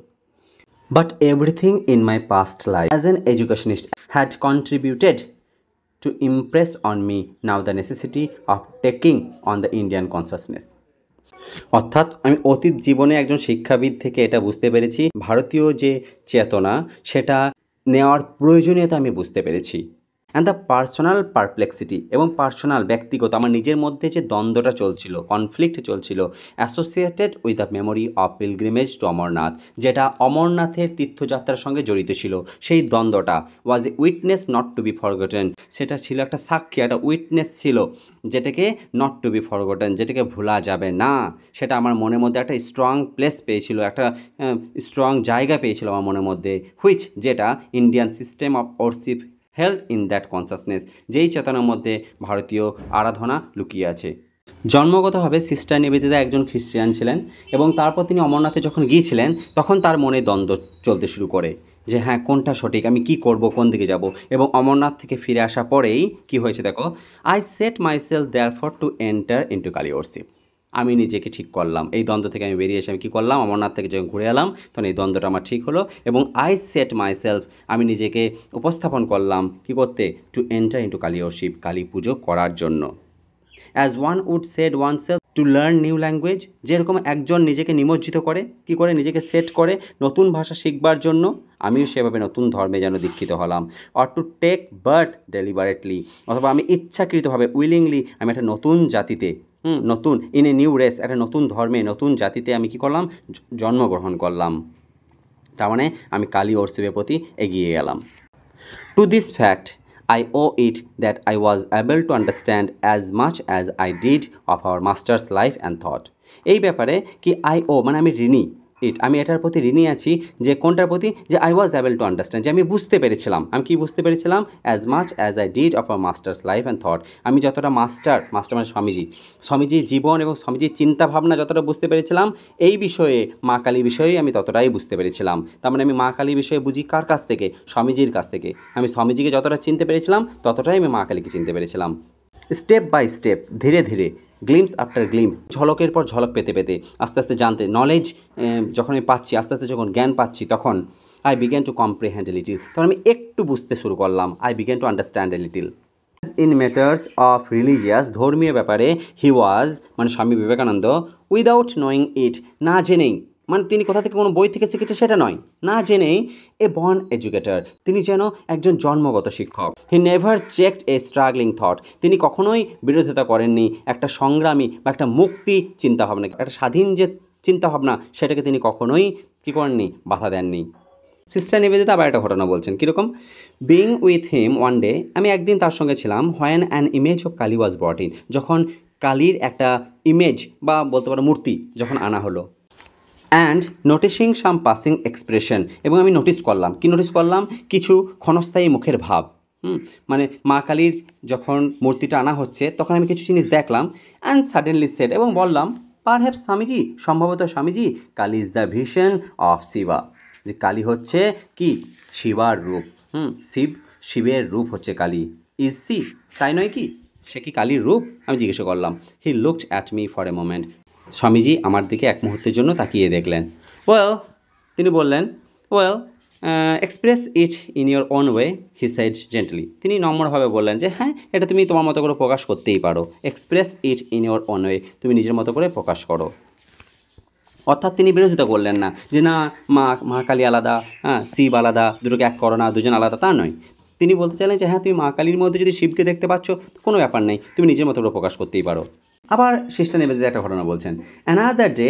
But everything in my past life as an educationist had contributed to impress on me now the necessity of taking on the Indian consciousness. অর্থাৎ আমি অতীত জীবনে একজন শিক্ষাবিদ থেকে এটা বুঝতে পেরেছি, ভারতীয় যে চেতনা সেটা নেওয়ার প্রয়োজনীয়তা আমি বুঝতে পেরেছি। অ্যান্ড দ্য পার্সোনাল পারপ্লেক্সিটি, এবং পার্সোনাল ব্যক্তিগত আমার নিজের মধ্যে যে দ্বন্দ্বটা চলছিল, কনফ্লিক্ট চলছিল, associated with the memory of pilgrimage to Amarnath, যেটা অমরনাথের তীর্থযাত্রার সঙ্গে জড়িত ছিল, সেই দ্বন্দ্বটা was a witness not to be forgotten, সেটা ছিল একটা সাক্ষী, একটা উইটনেস ছিল যেটাকে নট টু বি ফরগটেন, যেটাকে ভোলা যাবে না। সেটা আমার মনের মধ্যে একটা স্ট্রং প্লেস পেয়েছিল, একটা স্ট্রং জায়গা পেয়েছিল আমার মনের মধ্যে, হুইচ যেটা Indian system of worship held in that consciousness, যেই চেতনার মধ্যে ভারতীয় আরাধনা লুকিয়ে আছে। জন্মগতভাবে সিস্টার নিবেদিতা একজন খ্রিস্টান ছিলেন এবং তারপর তিনি অমরনাথে যখন গিয়েছিলেন তখন তার মনে দ্বন্দ্ব চলতে শুরু করে যে হ্যাঁ কোনটা সঠিক, আমি কি করব, কোন দিকে যাব। এবং অমরনাথ থেকে ফিরে আসা পরেই কি হয়েছে দেখো, I set myself therefore to enter into Kali worship. আমি নিজেকে ঠিক করলাম, এই দ্বন্দ্ব থেকে আমি বেরিয়ে এসে আমি কী করলাম, অমরনাথ থেকে যখন ঘুরে এলাম তখন এই দ্বন্দ্বটা আমার ঠিক হলো এবং আই সেট মাইসেলফ, আমি নিজেকে উপস্থাপন করলাম কী করতে, to enter into Kali worship, Kali পুজো করার জন্য। As one would set oneself to learn new language, যেরকম একজন নিজেকে নিমজ্জিত করে, কি করে নিজেকে সেট করে নতুন ভাষা শিখবার জন্য, আমিও সেভাবে নতুন ধর্মে যেন দীক্ষিত হলাম। Or to take birth deliberately, অথবা আমি ইচ্ছাকৃতভাবে উইলিংলি আমি একটা নতুন জাতিতে, নতুন ইন এ নিউ রেস, একটা নতুন ধর্মে নতুন জাতিতে আমি কী করলাম, জন্মগ্রহণ করলাম। তার মানে আমি কালী ওয়ার্শিপের প্রতি এগিয়ে গেলাম। To this fact I owe it that I was able to understand as much as I did of our master's life and thought. এই ব্যাপারে কি I owe মানে আমি ঋণী, আমি এটার প্রতি ঋণী আছি, যে কোনটার প্রতি, যে I was able to understand, যে আমি বুঝতে পেরেছিলাম, আমি কি বুঝতে পেরেছিলাম, as much as I did of our master's life and thought, আমি যতটা মাস্টার মানে স্বামীজির জীবন এবং স্বামীজির চিন্তাভাবনা যতটা বুঝতে পেরেছিলাম, এই বিষয়ে মা কালীর বিষয়ে আমি ততটাই বুঝতে পেরেছিলাম। তার মানে আমি মা কালীর বিষয়ে বুঝি কার কাছ থেকে, স্বামীজির কাছ থেকে। আমি স্বামীজিকে যতটা চিনতে পেরেছিলাম ততটাই আমি মা কালীকে চিনতে পেরেছিলাম। স্টেপ বাই স্টেপ, ধীরে ধীরে, গ্লিমস আফটার গ্লিম, ঝলকের পর ঝলক পেতে পেতে আস্তে আস্তে জানতে, নলেজ যখন আমি পাচ্ছি, আস্তে আস্তে যখন জ্ঞান পাচ্ছি, তখন I began to comprehend a little, তখন আমি একটু বুঝতে শুরু করলাম, I began to understand a little. In matters of religious, ধর্মীয় ব্যাপারে, হি ওয়াজ মানে স্বামী বিবেকানন্দ, উইদাউট নোয়িং ইট, না জেনেই, মানে তিনি কোথা থেকে কোনো বই থেকে শিখেছে সেটা নয়, না জেনেই, এ বর্ন এডুকেটর, তিনি যেন একজন জন্মগত শিক্ষক। He never checked A struggling thought, তিনি কখনোই বিরোধিতা করেননি একটা সংগ্রামী বা একটা মুক্তি চিন্তাভাবনা, একটা স্বাধীন যে চিন্তাভাবনা, সেটাকে তিনি কখনোই কী করেননি, বাধা দেননি। সিস্টার নিবেদিতা আবার একটা ঘটনা বলছেন, কীরকম, being with him one day, আমি একদিন তার সঙ্গে ছিলাম, when an image of Kali was ব্রট in, যখন কালীর একটা ইমেজ বা বলতে পারো মূর্তি যখন আনা হলো, and noticing some passing expression, এবং আমি নোটিস করলাম, কি নোটিস করলাম, কিছু ক্ষণস্থায়ী মুখের ভাব, মানে মা কালীর যখন মূর্তিটা আনা হচ্ছে তখন আমি কিছু জিনিস দেখলাম, অ্যান্ড সাডেনলি সেড, এবং বললাম, পারহ্যাপস স্বামীজি, সম্ভবত Swamiji, Kali is the vision of Shiva, যে কালী হচ্ছে কি, শিবার রূপ, শিবের রূপ হচ্ছে কালী। ইজ সি, তাই নয় কি, সে কি কালীর রূপ, আমি জিজ্ঞাসা করলাম। He looked at me for a moment, Swamiji আমার দিকে এক মুহূর্তের জন্য তাকিয়ে দেখলেন। ওয়েল, তিনি বললেন, well, express it in your own way, he said gently, তিনি নম্রভাবে বললেন যে হ্যাঁ, এটা তুমি তোমার মতো করে প্রকাশ করতেই পারো, express it in your own way, তুমি নিজের মতো করে প্রকাশ করো। অর্থাৎ তিনি বিরোধিতা করলেন না যে না মা কালী আলাদা, শিব আলাদা, দুটোকে এক করো না, দুজন আলাদা, তা নয়। তিনি বলতে চাইলেন যে হ্যাঁ, তুমি মা কালীর মধ্যে যদি শিবকে দেখতে পাচ্ছ, কোনো ব্যাপার নেই, তুমি নিজের মতো করে প্রকাশ করতেই পারো। আবার সিস্টার নিবেদিতা একটা ঘটনা বলছেন, another day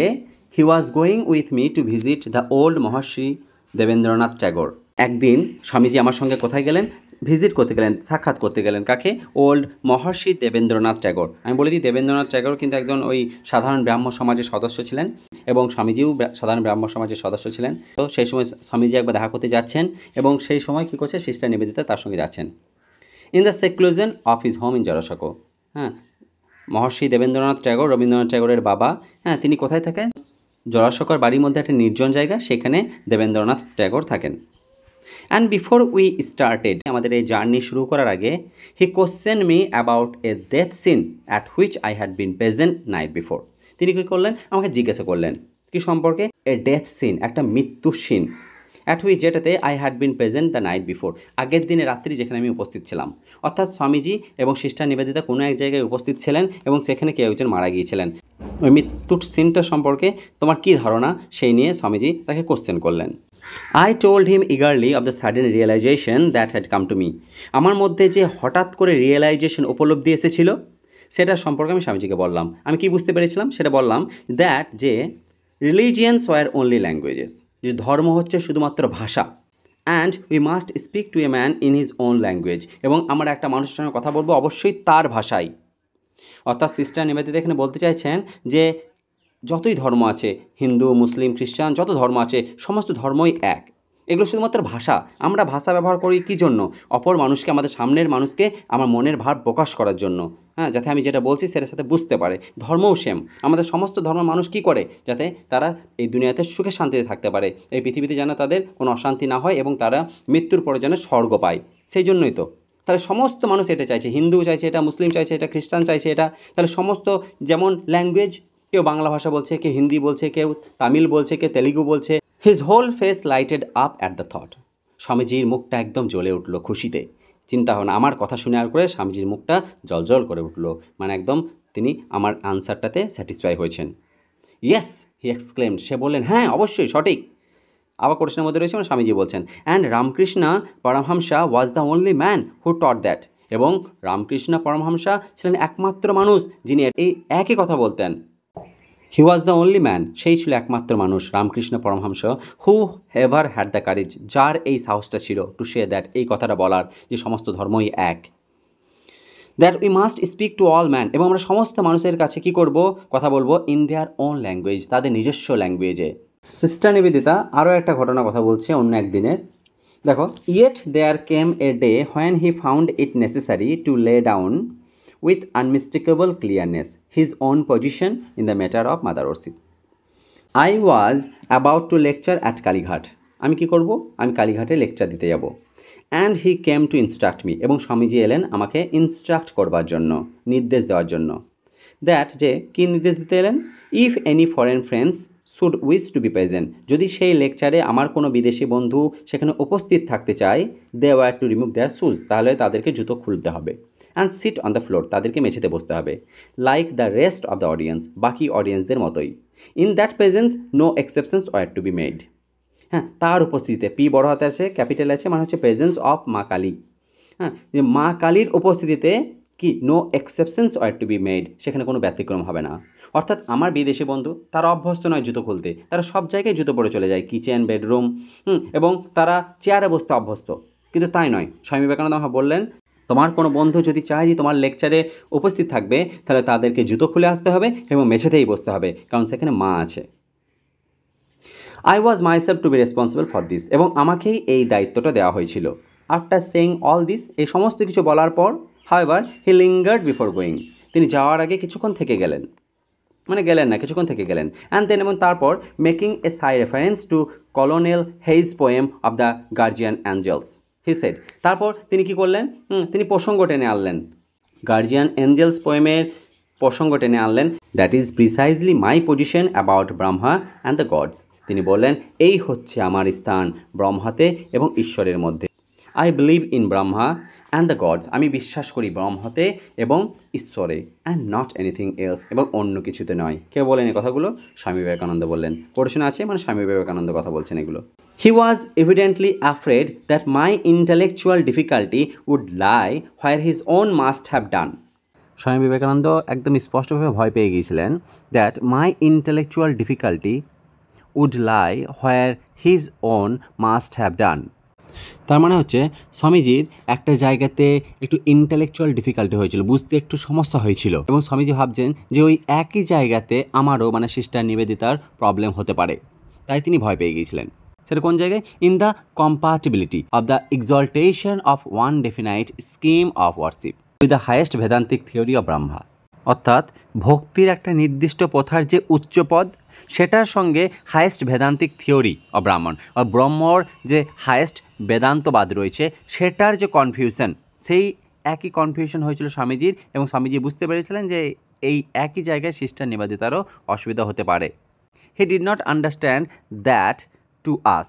he was going with me to visit the old Maharshi Debendranath Tagore, একদিন স্বামীজি আমার সঙ্গে কোথায় গেলেন, ভিজিট করতে গেলেন, সাক্ষাৎ করতে গেলেন, কাকে, ওল্ড মহর্ষি দেবেন্দ্রনাথ ট্যাগর। আমি বলে দিই, দেবেন্দ্রনাথ ট্যাগর কিন্তু একজন ওই সাধারণ ব্রাহ্ম সমাজের সদস্য ছিলেন এবং স্বামীজিও সাধারণ ব্রাহ্ম সমাজের সদস্য ছিলেন। তো সেই সময় স্বামীজি একবার দেখা করতে যাচ্ছেন এবং সেই সময় কী করছে, সিস্টার নিবেদিতা তার সঙ্গে যাচ্ছেন। In the seclusion of his home in Jorasanko, Maharshi Debendranath Tagore, Rabindranath ট্যাগরের বাবা, তিনি কোথায় থাকেন, জরাসকর বাড়ির মধ্যে একটা নির্জন জায়গা, সেখানে দেবেন্দ্রনাথ ট্যাগর থাকেন। অ্যান্ড বিফোর উই স্টার্টেড, আমাদের এই জার্নি শুরু করার আগে, he question me about a death scene at which I had been present night before, তিনি কী করলেন, আমাকে জিজ্ঞাসা করলেন কি সম্পর্কে, এ ডেথ সিন, একটা মৃত্যুর সিন, অ্যাট হুইচ, যেটাতে I had been present the night before, আগের দিনে রাত্রি যেখানে আমি উপস্থিত ছিলাম। অর্থাৎ স্বামীজি এবং সিস্টার নিবেদিতা কোনো এক জায়গায় উপস্থিত ছিলেন এবং সেখানে কেউ একজন মারা গিয়েছিলেন। ওই মৃত্যুর সিনটা সম্পর্কে তোমার কী ধারণা, সেই নিয়ে স্বামীজি তাকে কোশ্চেন করলেন। I told him eagerly of the sudden realization that had come to me, আমার মধ্যে যে হঠাৎ করে রিয়েলাইজেশন, উপলব্ধি এসেছিল, সেটা সম্পর্কে আমি স্বামীজিকে বললাম। আমি কি বুঝতে পেরেছিলাম সেটা বললাম, দ্যাট যে রিলিজিয়ান্স ওয়ার অনলি ল্যাঙ্গুয়েজেস, যে ধর্ম হচ্ছে শুধুমাত্র ভাষা, and we must speak to a man in his on language, এবং আমরা একটা মানুষের সঙ্গে কথা বলবো অবশ্যই তার ভাষায়। অর্থাৎ সিস্টার নিবেদিতা এখানে বলতে চাইছেন যে যতই ধর্ম আছে, হিন্দু, মুসলিম, খ্রিস্টান, যত ধর্ম আছে, সমস্ত ধর্মই এক, এগুলো শুধুমাত্র ভাষা। আমরা ভাষা ব্যবহার করি কী জন্য, অপর মানুষকে, আমাদের সামনের মানুষকে আমার মনের ভাব প্রকাশ করার জন্য, যাতে আমি যেটা বলছি সেটার সাথে বুঝতে পারে। ধর্মও সেম, আমাদের সমস্ত ধর্মের মানুষ কী করে, যাতে তারা এই দুনিয়াতে সুখে শান্তিতে থাকতে পারে, এই পৃথিবীতে যেন তাদের কোনো অশান্তি না হয় এবং তারা মৃত্যুর পরে যেন স্বর্গ পায়। সেই জন্যই তো তাহলে সমস্ত মানুষ এটা চাইছে, হিন্দু চাইছে এটা, মুসলিম চাইছে এটা, খ্রিস্টান চাইছে এটা। তাহলে সমস্ত, যেমন ল্যাঙ্গুয়েজ, কেউ বাংলা ভাষা বলছে, কেউ হিন্দি বলছে, কেউ তামিল বলছে, কেউ তেলুগু বলছে। His whole face lighted up at the thought. স্বামীজির মুখটা একদম জ্বলে উঠলো খুশিতে। চিন্তা ভাবনা, আমার কথা শুনে আর করে স্বামীজির মুখটা জলজল করে উঠলো, মানে একদম তিনি আমার আনসারটাতে স্যাটিসফাই হয়েছেন। ইয়েস, হি এক্সক্লেমড, সে বললেন হ্যাঁ অবশ্যই সঠিক। আবার কোশ্চেনের মধ্যে রয়েছে, মানে স্বামীজি বলছেন and Ramakrishna Paramahamsa was the only man who taught that. এবং রামকৃষ্ণ পরমহংসা ছিলেন একমাত্র মানুষ যিনি এই একই কথা বলতেন। He was the only man, সেই ছিল একমাত্র মানুষ Ramakrishna Paramahamsa, who ever had the courage, যার এই সাহসটা ছিল টু সে দ্যাট, এই কথাটা বলার যে সমস্ত ধর্মই এক। That we must speak to all man, এবং আমরা সমস্ত মানুষের কাছে কি করব, কথা বলবো ইন দেয়ার ওন ল্যাঙ্গুয়েজ, তাদের নিজস্ব ল্যাঙ্গুয়েজে। সিস্টার নিবেদিতা আরও একটা ঘটনার কথা বলছে অন্য একদিনের। দেখো, yet there came a day when he found it necessary to lay down with unmistakable clearness his own position in the matter of mother worship. I was about to lecture at Kalighat. আমি কি করব, আমি কালীঘাটে lecture দিতে যাব। And he came to instruct me, এবং স্বামীজি এলেন আমাকে ইনস্ট্রাক্ট করবার জন্য, নির্দেশ দেওয়ার জন্য। দ্যাট, যে কী নির্দেশ দিতে এলেন, if any foreign friends should wish to B present, যদি সেই লেকচারে আমার কোনো বিদেশি বন্ধু সেখানে উপস্থিত থাকতে চায়, they were to remove their shoes, তাহলে তাদেরকে জুতো খুলতে হবে। And sit on the floor, তাদেরকে মেঝেতে বসতে হবে। Like the rest of the audience, বাকি অডিয়েন্সদের মতোই। In that presence no exceptions were to be made. হ্যাঁ, তার উপস্থিতিতে, পি বড় হাতে আছে, ক্যাপিটাল আছে, মানে হচ্ছে প্রেজেন্স অফ মা কালী। হ্যাঁ, যে মা কালীর উপস্থিতিতে কি no exceptions were to be made, সেখানে কোনো ব্যতিক্রম হবে না। অর্থাৎ আমার বিদেশি বন্ধু, তারা অভ্যস্ত নয় জুতো খুলতে, তারা সব জায়গায় জুতো পরে চলে যায়, কিচেন, বেডরুম, এবং তারা চেয়ারে বসতে অভ্যস্ত। কিন্তু তাই নয়, স্বামী বিবেকানন্দ বললেন তোমার কোনো বন্ধু যদি চায় যে তোমার লেকচারে উপস্থিত থাকবে, তাহলে তাদেরকে জুতো খুলে আসতে হবে এবং মেঝেতেই বসতে হবে, কারণ সেখানে মা আছে। I was myself two be responsible for this, এবং আমাকেই এই দায়িত্বটা দেওয়া হয়েছিল। আফটার সেইং অল দিস, এই সমস্ত কিছু বলার পর, হাউএভার হি লিঙ্গার্ড বিফোর গোয়িং, তিনি যাওয়ার আগে কিছুক্ষণ থেকে গেলেন, মানে গেলেন না, কিছুক্ষণ থেকে গেলেন। অ্যান্ড দেন, এবং তারপর making a side reference to colonel Hay's poem of the guardian angels, he said, তারপর তিনি কি করলেন, তিনি প্রসঙ্গ টেনে আনলেন, গার্জিয়ান অ্যাঞ্জেলস পোয়েমের প্রসঙ্গ টেনে আনলেন। That is precisely my position about Brahma and the gods, তিনি বললেন এই হচ্ছে আমার স্থান ব্রহ্মাতে এবং ঈশ্বরের মধ্যে। I believe in Brahma and the gods, আমি বিশ্বাস করি ব্রহ্মতে এবং ঈশ্বরে, অ্যান্ড নট এনিথিং এলস, এবং অন্য কিছুতে নয়। কে বলেন এই কথাগুলো? স্বামী বিবেকানন্দ বললেন। কোশ্চেন আছে, মানে স্বামী বিবেকানন্দ কথা বলছেন এগুলো। He was evidently afraid that my intellectual difficulty would lie where his own must have done. Swami Vivekananda একদম স্পষ্টভাবে ভয় পেয়ে গিয়েছিলেন, that my intellectual difficulty would lie where his own must have done. তার মানে হচ্ছে স্বামীজির একটা জায়গাতে একটু ইন্টেলেকচুয়াল ডিফিকাল্টি হয়েছিল, বুঝতে একটু সমস্যা হয়েছিল, এবং স্বামীজি ভাবছেন যে ওই একই জায়গাতে আমারও, মানে সিস্টার নিবেদিতার প্রবলেম হতে পারে, তাই তিনি ভয় পেয়ে গিয়েছিলেন। সেটা কোন জায়গায়? In the compatibility of the exaltation of one definite scheme of worship with the highest Vedantic theory of Brahma, অর্থাৎ ভক্তির একটা নির্দিষ্ট প্রথার যে উচ্চ পদ, সেটার সঙ্গে হায়েস্ট ভেদান্তিক থিওরি অফ ব্রাহ্মণ, আর ব্রহ্মর যে হায়েস্ট বেদান্তবাদ রয়েছে, সেটার যে কনফিউশন, সেই একই কনফিউশন হয়েছিল স্বামীজির, এবং স্বামীজি বুঝতে পেরেছিলেন যে এই একই জায়গায় সিস্টার নিবেদিতারও অসুবিধা হতে পারে। He did not understand that to us,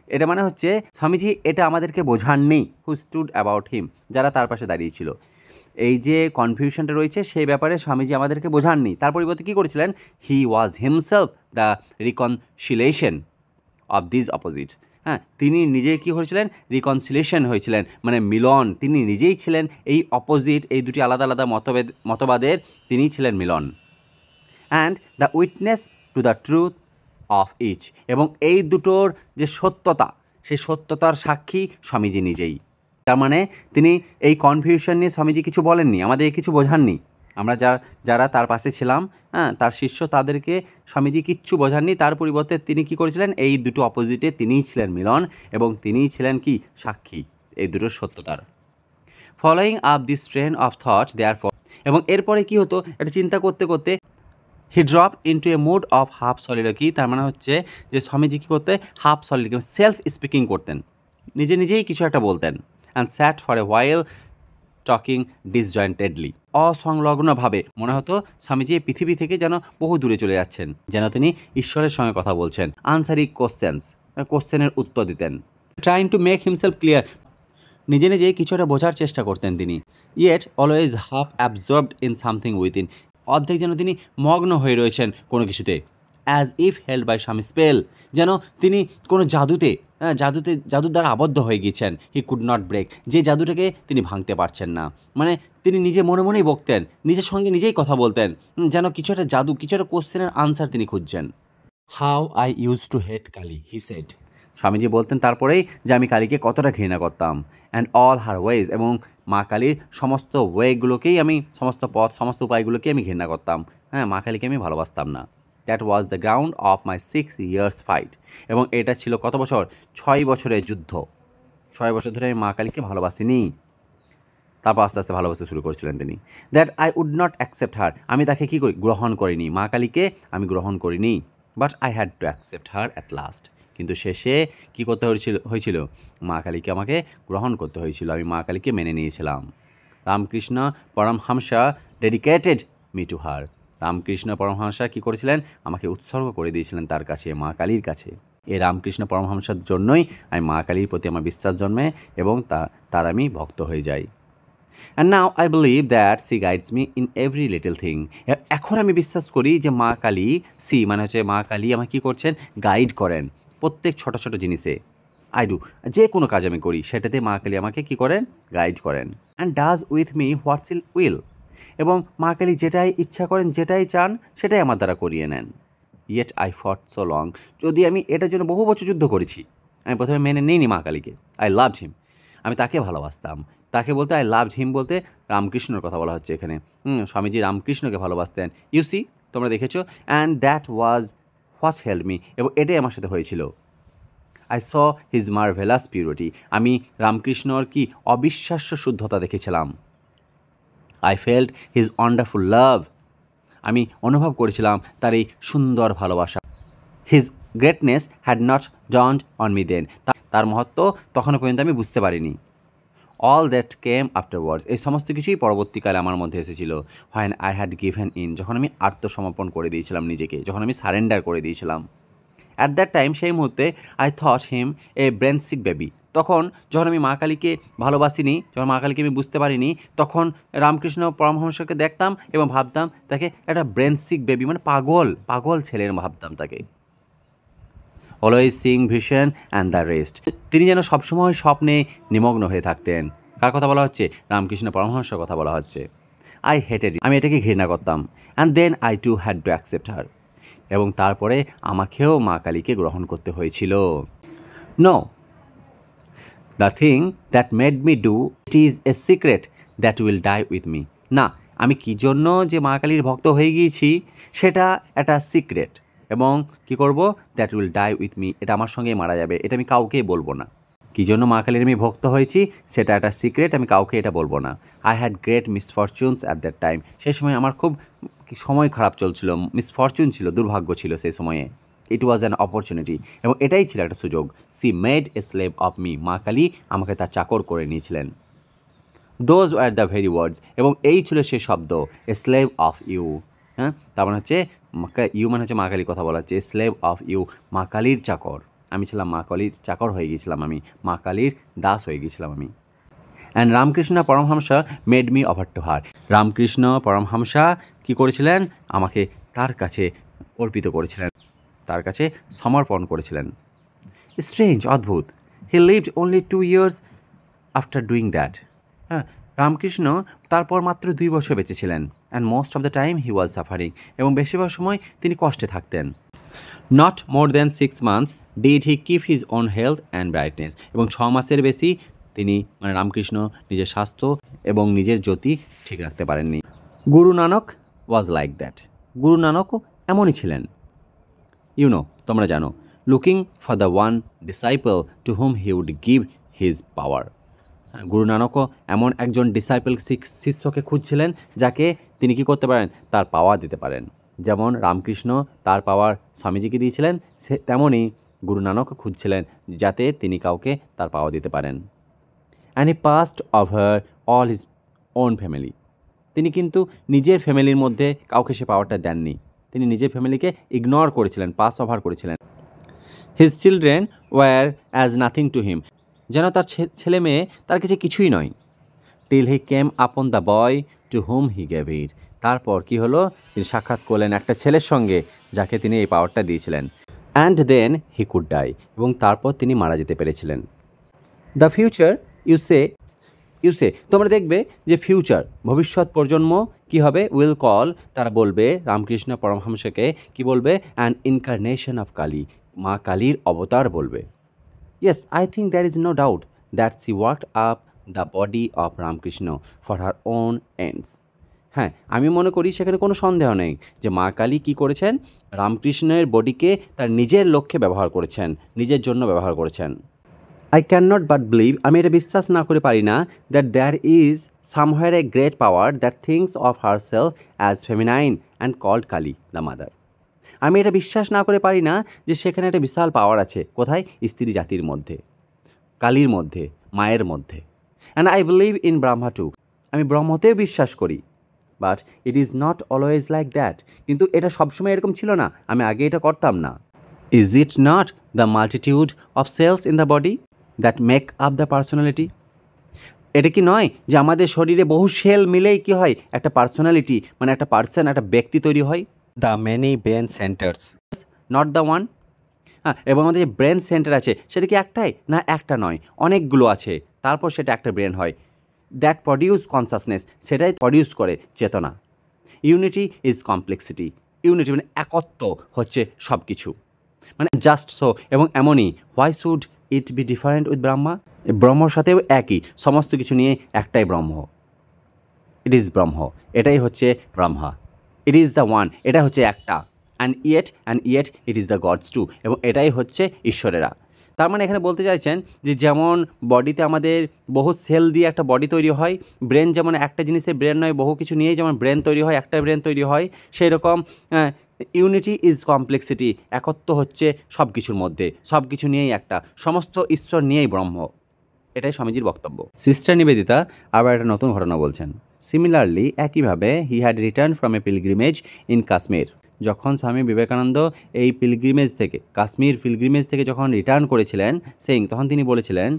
এটা মানে হচ্ছে স্বামীজি এটা আমাদেরকে বোঝাননি, হু স্টুড অ্যাবাউট হিম, যারা তার পাশে দাঁড়িয়েছিল। এই যে কনফিউশনটা রয়েছে সেই ব্যাপারে স্বামীজি আমাদেরকে বোঝাননি, তার পরিবর্তে কী করেছিলেন, he was himself the reconciliation of this opposites. হ্যাঁ, তিনি নিজেই কী হয়েছিলেন, রিকনসিলেশন হয়েছিলেন, মানে মিলন, তিনি নিজেই ছিলেন এই অপোজিট, এই দুটি আলাদা আলাদা মতবাদের তিনিই ছিলেন মিলন। And the witness to the truth of each, এবং এই দুটোর যে সত্যতা, সেই সত্যতার সাক্ষী স্বামীজি নিজেই। তার মানে তিনি এই কনফিউশন নিয়ে স্বামীজি কিছু বলেননি, আমাদের কিছু বোঝাননি, আমরা যারা তার পাশে ছিলাম, হ্যাঁ, তার শিষ্য, তাদেরকে স্বামীজি কিচ্ছু বোঝাননি। তার পরিবর্তে তিনি কি করেছিলেন, এই দুটো অপোজিটে তিনিই ছিলেন মিলন, এবং তিনিই ছিলেন কি সাক্ষী এই দুটোর সত্যতার। Following up this train of thought therefore, এবং এরপরে কি হতো, এটা চিন্তা করতে করতে he drop into a mood of half soliloquy, তার মানে হচ্ছে যে স্বামীজি কী করতে, হাফ সলিলকি, সেলফ স্পিকিং করতেন, নিজেই কিছু একটা বলতেন। And sat for a while talking disjointedly. অসংলগ্নভাবে মনে হতো স্বামীজি এই পৃথিবী থেকে যেন বহু দূরে চলে যাচ্ছেন, যেন তিনি ঈশ্বরের সঙ্গে কথা বলছেন। আনসারিং কোশ্চেনের উত্তর দিতেন। Trying to make himself clear, নিজে নিজেই কিছু একটা বোঝার চেষ্টা করতেন তিনি। Yet always half absorbed in something within, অর্ধেক যেন তিনি মগ্ন হয়ে রয়েছেন কোনো কিছুতে। As if held by some spell, যেন তিনি কোনো জাদুর দ্বারা আবদ্ধ হয়ে গিয়েছেন। হি কুড নট ব্রেক, যে জাদুটাকে তিনি ভাঙতে পারছেন না। মানে তিনি নিজে মনে মনেই বকতেন, নিজের সঙ্গে নিজেই কথা বলতেন, যেন কিছু একটা জাদু, কিছু একটা কোশ্চেনের আনসার তিনি খুঁজছেন। How I use to hate Kali, he said. Swamiji বলতেন তারপরেই যে আমি কালীকে কতটা ঘৃণা করতাম। অ্যান্ড অল হার ওয়েজ, এবং মা কালীর সমস্ত ওয়েগুলোকেই আমি, সমস্ত পথ, সমস্ত উপায়গুলোকেই আমি ঘৃণা করতাম। হ্যাঁ, মা কালীকে আমি ভালোবাসতাম না। That was the ground of my 6 years fight. এবং এটা ছিল কত বছর? 6 বছরের যুদ্ধ। 6 বছর ধরে আমি মা কালীকে ভালোবাসিনি। তারপর আস্তে আস্তে ভালোবাসতে শুরু করেছিলেন তিনি। That I would not accept her, আমি তাকে কী করি? গ্রহণ করিনি। মা কালীকে আমি গ্রহণ করিনি। But I had to accept her at last. কিন্তু শেষে কী করতে হয়েছিল? মা কালীকে আমাকে গ্রহণ করতে হয়েছিল। আমি মা কালীকে মেনে নিয়েছিলাম। Ramakrishna Paramahamsa dedicated me to her. Ramakrishna Paramahamsa কী করেছিলেন? আমাকে উৎসর্গ করে দিয়েছিলেন তার কাছে, মা কালীর কাছে। এই রামকৃষ্ণ পরমহংসার জন্যই আমি মা কালীর প্রতি আমার বিশ্বাস জন্মে এবং তার আমি ভক্ত হয়ে যাই। And now I believe that she guides me in every little thing. এখন আমি বিশ্বাস করি যে মা কালী, মানে হচ্ছে মা কালী আমাকে কী করছেন? গাইড করেন প্রত্যেক ছোটো ছোটো জিনিসে। আই ডু, যে কোনো কাজ আমি করি সেটাতে মা কালী আমাকে কী করেন? গাইড করেন। And does with me what's will, এবং মা কালী যেটাই ইচ্ছা করেন, যেটাই চান, সেটাই আমার দ্বারা করিয়ে নেন। ইয়েট আই ফট সো লং, যদি আমি এটার জন্য বহু বছর যুদ্ধ করেছি, আমি প্রথমে মেনে নিইনি মা কালীকে। আই লাভড হিম, আমি তাকে ভালোবাসতাম। তাকে বলতে আই লাভড হিম বলতে রামকৃষ্ণর কথা বলা হচ্ছে এখানে। স্বামীজি রামকৃষ্ণকে ভালোবাসতেন। ইউ সি, তোমরা দেখেছো। And that was what held me, এবং এটাই আমার সাথে হয়েছিল। I saw his marvellous purity, আমি রামকৃষ্ণর কি অবিশ্বাস্য শুদ্ধতা দেখেছিলাম। I felt his wonderful love, আমি অনুভব করেছিলাম তার এই সুন্দর ভালোবাসা। His greatness had not dawned on me then, তার মহত্ব তখনও পর্যন্ত আমি বুঝতে পারিনি। অল দ্যাট কেম আফটারওয়ার্ডস, এই সমস্ত কিছুই পরবর্তীকালে আমার মধ্যে এসেছিল। When I had given in, যখন আমি আত্মসমর্পণ করে দিয়েছিলাম নিজেকে, যখন আমি সারেন্ডার করে দিয়েছিলাম। অ্যাট দ্যাট টাইম, সেই মুহূর্তে I thought him a brain sick baby, তখন যখন আমি মা কালীকে ভালোবাসিনি, যখন মা কালীকে আমি বুঝতে পারিনি, তখন রামকৃষ্ণ পরমহংসকে দেখতাম এবং ভাবতাম তাকে একটা ব্রেন সিক বেবি, মানে পাগল ছেলের ভাবতাম তাকে। Always Singh vision and the rest, তিনি যেন সবসময় স্বপ্নে নিমগ্ন হয়ে থাকতেন। কার কথা বলা হচ্ছে? রামকৃষ্ণ পরমহংসের কথা বলা হচ্ছে। আই হেটেড, আমি এটাকে ঘৃণা করতাম। And then I too had to accept her, এবং তারপরে আমাকেও মা কালীকে গ্রহণ করতে হয়েছিল। No, the thing that made me do it is a secret that will die with me. না, আমি কী জন্য যে মা কালীর ভক্ত হয়ে গিয়েছি সেটা একটা সিক্রেট, এবং কি করব? That will die with me, এটা আমার সঙ্গেই মারা যাবে, এটা আমি কাউকেই বলবো না। কী জন্য মা কালীর আমি ভক্ত হয়েছি সেটা একটা সিক্রেট, আমি কাউকে এটা বলবো না। I had great misfortunes at that time, সেই সময় আমার খুব সময় খারাপ চলছিল, মিসফরচুন ছিল, দুর্ভাগ্য ছিল সেই সময়ে। ইট ওয়াজ অ্যান অপরচুনিটি, এবং এটাই ছিল একটা সুযোগ। She made a slave of me, মা কালী আমাকে তার চাকর করে নিয়েছিলেন। Those were the very words, এবং এই ছিল সে শব্দ, এ স্লেভ অফ ইউ। হ্যাঁ, তার মানে হচ্ছে ইউ মানে হচ্ছে মা কালীর কথা বলা হচ্ছে। স্লেভ অফ ইউ, মা কালীর চাকর। আমি ছিলাম মা কালীর চাকর হয়ে গিয়েছিলাম, আমি মা কালীর দাস হয়ে গিয়েছিলাম আমি। And Ramakrishna Paramahamsa made me offer to her, Ramakrishna Paramahamsa কী করেছিলেন? আমাকে তার কাছে অর্পিত করেছিলেন, তার কাছে সমর্পণ করেছিলেন। স্ট্রেঞ্জ, অদ্ভুত। He lived only 2 years after doing that. হ্যাঁ, রামকৃষ্ণ তারপর মাত্র 2 বছর বেঁচেছিলেন। And most of the time he was suffering, এবং বেশিরভাগ সময় তিনি কষ্টে থাকতেন। Not more than 6 months did he keep his own health and brightness, এবং 6 মাসের বেশি তিনি, মানে রামকৃষ্ণ, নিজের স্বাস্থ্য এবং নিজের জ্যোতি ঠিক রাখতে পারেননি। Guru Nanak was like that, গুরু নানকও এমনই ছিলেন। ইউনো, তোমরা জানো, looking for the one disciple to whom he would give his power. Guru নানকও এমন একজন ডিসাইপল, শিষ্যকে খুঁজছিলেন যাকে তিনি কী করতে পারেন? তার পাওয়ার দিতে পারেন। যেমন রামকৃষ্ণ তার পাওয়ার স্বামীজিকে দিয়েছিলেন, তেমনই গুরু নানকও খুঁজছিলেন যাতে তিনি কাউকে তার পাওয়ার দিতে পারেন। And he past over all his own family. তিনি কিন্তু নিজের ফ্যামিলির মধ্যে কাউকে সে পাওয়ারটা দেননি, তিনি নিজের ফ্যামিলিকে ইগনোর করেছিলেন, পাস ওভার করেছিলেন। His children were as nothing to him, যেন তার ছেলে মেয়ে তার কাছে কিছুই নয়। Till he came upon the boy to whom he gave it, তারপর কি হলো, তিনি সাক্ষাৎ করলেন একটা ছেলের সঙ্গে যাকে তিনি এই পাওয়ারটা দিয়েছিলেন। And then he could die, এবং তারপর তিনি মারা যেতে পেরেছিলেন। দ্য ফিউচার ইউসে তোমরা দেখবে যে ফিউচার ভবিষ্যৎ প্রজন্ম কি হবে, উইল কল, তারা বলবে রামকৃষ্ণ পরমহংসকে কি বলবে, অ্যান ইনকারনেশন অফ কালী, মা কালীর অবতার বলবে। Yes, I think there is no doubt that she worked up the body of Ramakrishna for her own ends. হ্যাঁ, আমি মনে করি সেখানে কোনো সন্দেহ নেই যে মা কালী কী করেছেন, রামকৃষ্ণের বডিকে তার নিজের লক্ষ্যে ব্যবহার করেছেন, নিজের জন্য ব্যবহার করেছেন। I can not but believe, আমি এটা বিশ্বাস না করে পারি না, that there is somewhere a great power that thinks of herself as feminine and called Kali the mother. আমি এটা বিশ্বাস না করে পারি না যে সেখানে একটা বিশাল পাওয়ার আছে, কোথায়, স্ত্রী জাতির মধ্যে, কালীর মধ্যে, মায়ের মধ্যে। And I believe in Brahma too, আমি ব্রহ্মতেও বিশ্বাস করি। But it is not always like that, কিন্তু এটা সবসময় এরকম ছিল না, আমি আগে এটা করতাম না। Is it not the multitude of cells in the body that make up the personality? এটা কি নয় যে আমাদের শরীরে বহু সেল মিলেই কি হয়, একটা পার্সোনালিটি, মানে একটা পার্সন, একটা ব্যক্তি তৈরি হয়। The many brain centres, not the one. হ্যাঁ, এবং আমাদের যে ব্রেন সেন্টার আছে সেটা কি একটাই না, একটা নয়, অনেকগুলো আছে, তারপর সেটা একটা ব্রেন হয়। দ্যাট প্রডিউস কনসাসনেস, সেটাই প্রডিউস করে চেতনা। ইউনিটি ইজ কমপ্লেক্সিটি, ইউনিটি মানে একত্ব হচ্ছে সব কিছু, মানে জাস্ট সো, এবং এমনই। Why should it be different with Brahma? ব্রহ্মর সাথেও একই, সমস্ত কিছু নিয়ে একটাই ব্রহ্ম। ইট ইজ ব্রহ্ম, এটাই হচ্ছে Brahma. It is the one, এটা হচ্ছে একটা। And yet it is the gods too, এবং এটাই হচ্ছে ঈশ্বরেরা। তার মানে এখানে বলতে চাইছেন যে যেমন বডিতে আমাদের বহু সেল দিয়ে একটা বডি তৈরি হয়, ব্রেন যেমন একটা জিনিসের ব্রেন নয়, বহু কিছু নিয়েই যেমন ব্রেন তৈরি হয়, একটা ব্রেন তৈরি হয়, সেই রকম ইউনিটি ইজ কমপ্লেক্সিটি, একত্ব হচ্ছে সব কিছুর মধ্যে, সব কিছু নিয়েই একটা, সমস্ত ঈশ্বর নিয়েই ব্রহ্ম। এটাই স্বামীজির বক্তব্য। সিস্টার নিবেদিতা আবার একটা নতুন ঘটনা বলছেন। সিমিলারলি, একইভাবে, he had return from a pilgrimage in Kashmir, যখন স্বামী বিবেকানন্দ এই পিলগ্রিমেজ থেকে, কাশ্মীর পিলগ্রিমেজ থেকে যখন রিটার্ন করেছিলেন সেইং, তখন তিনি বলেছিলেন,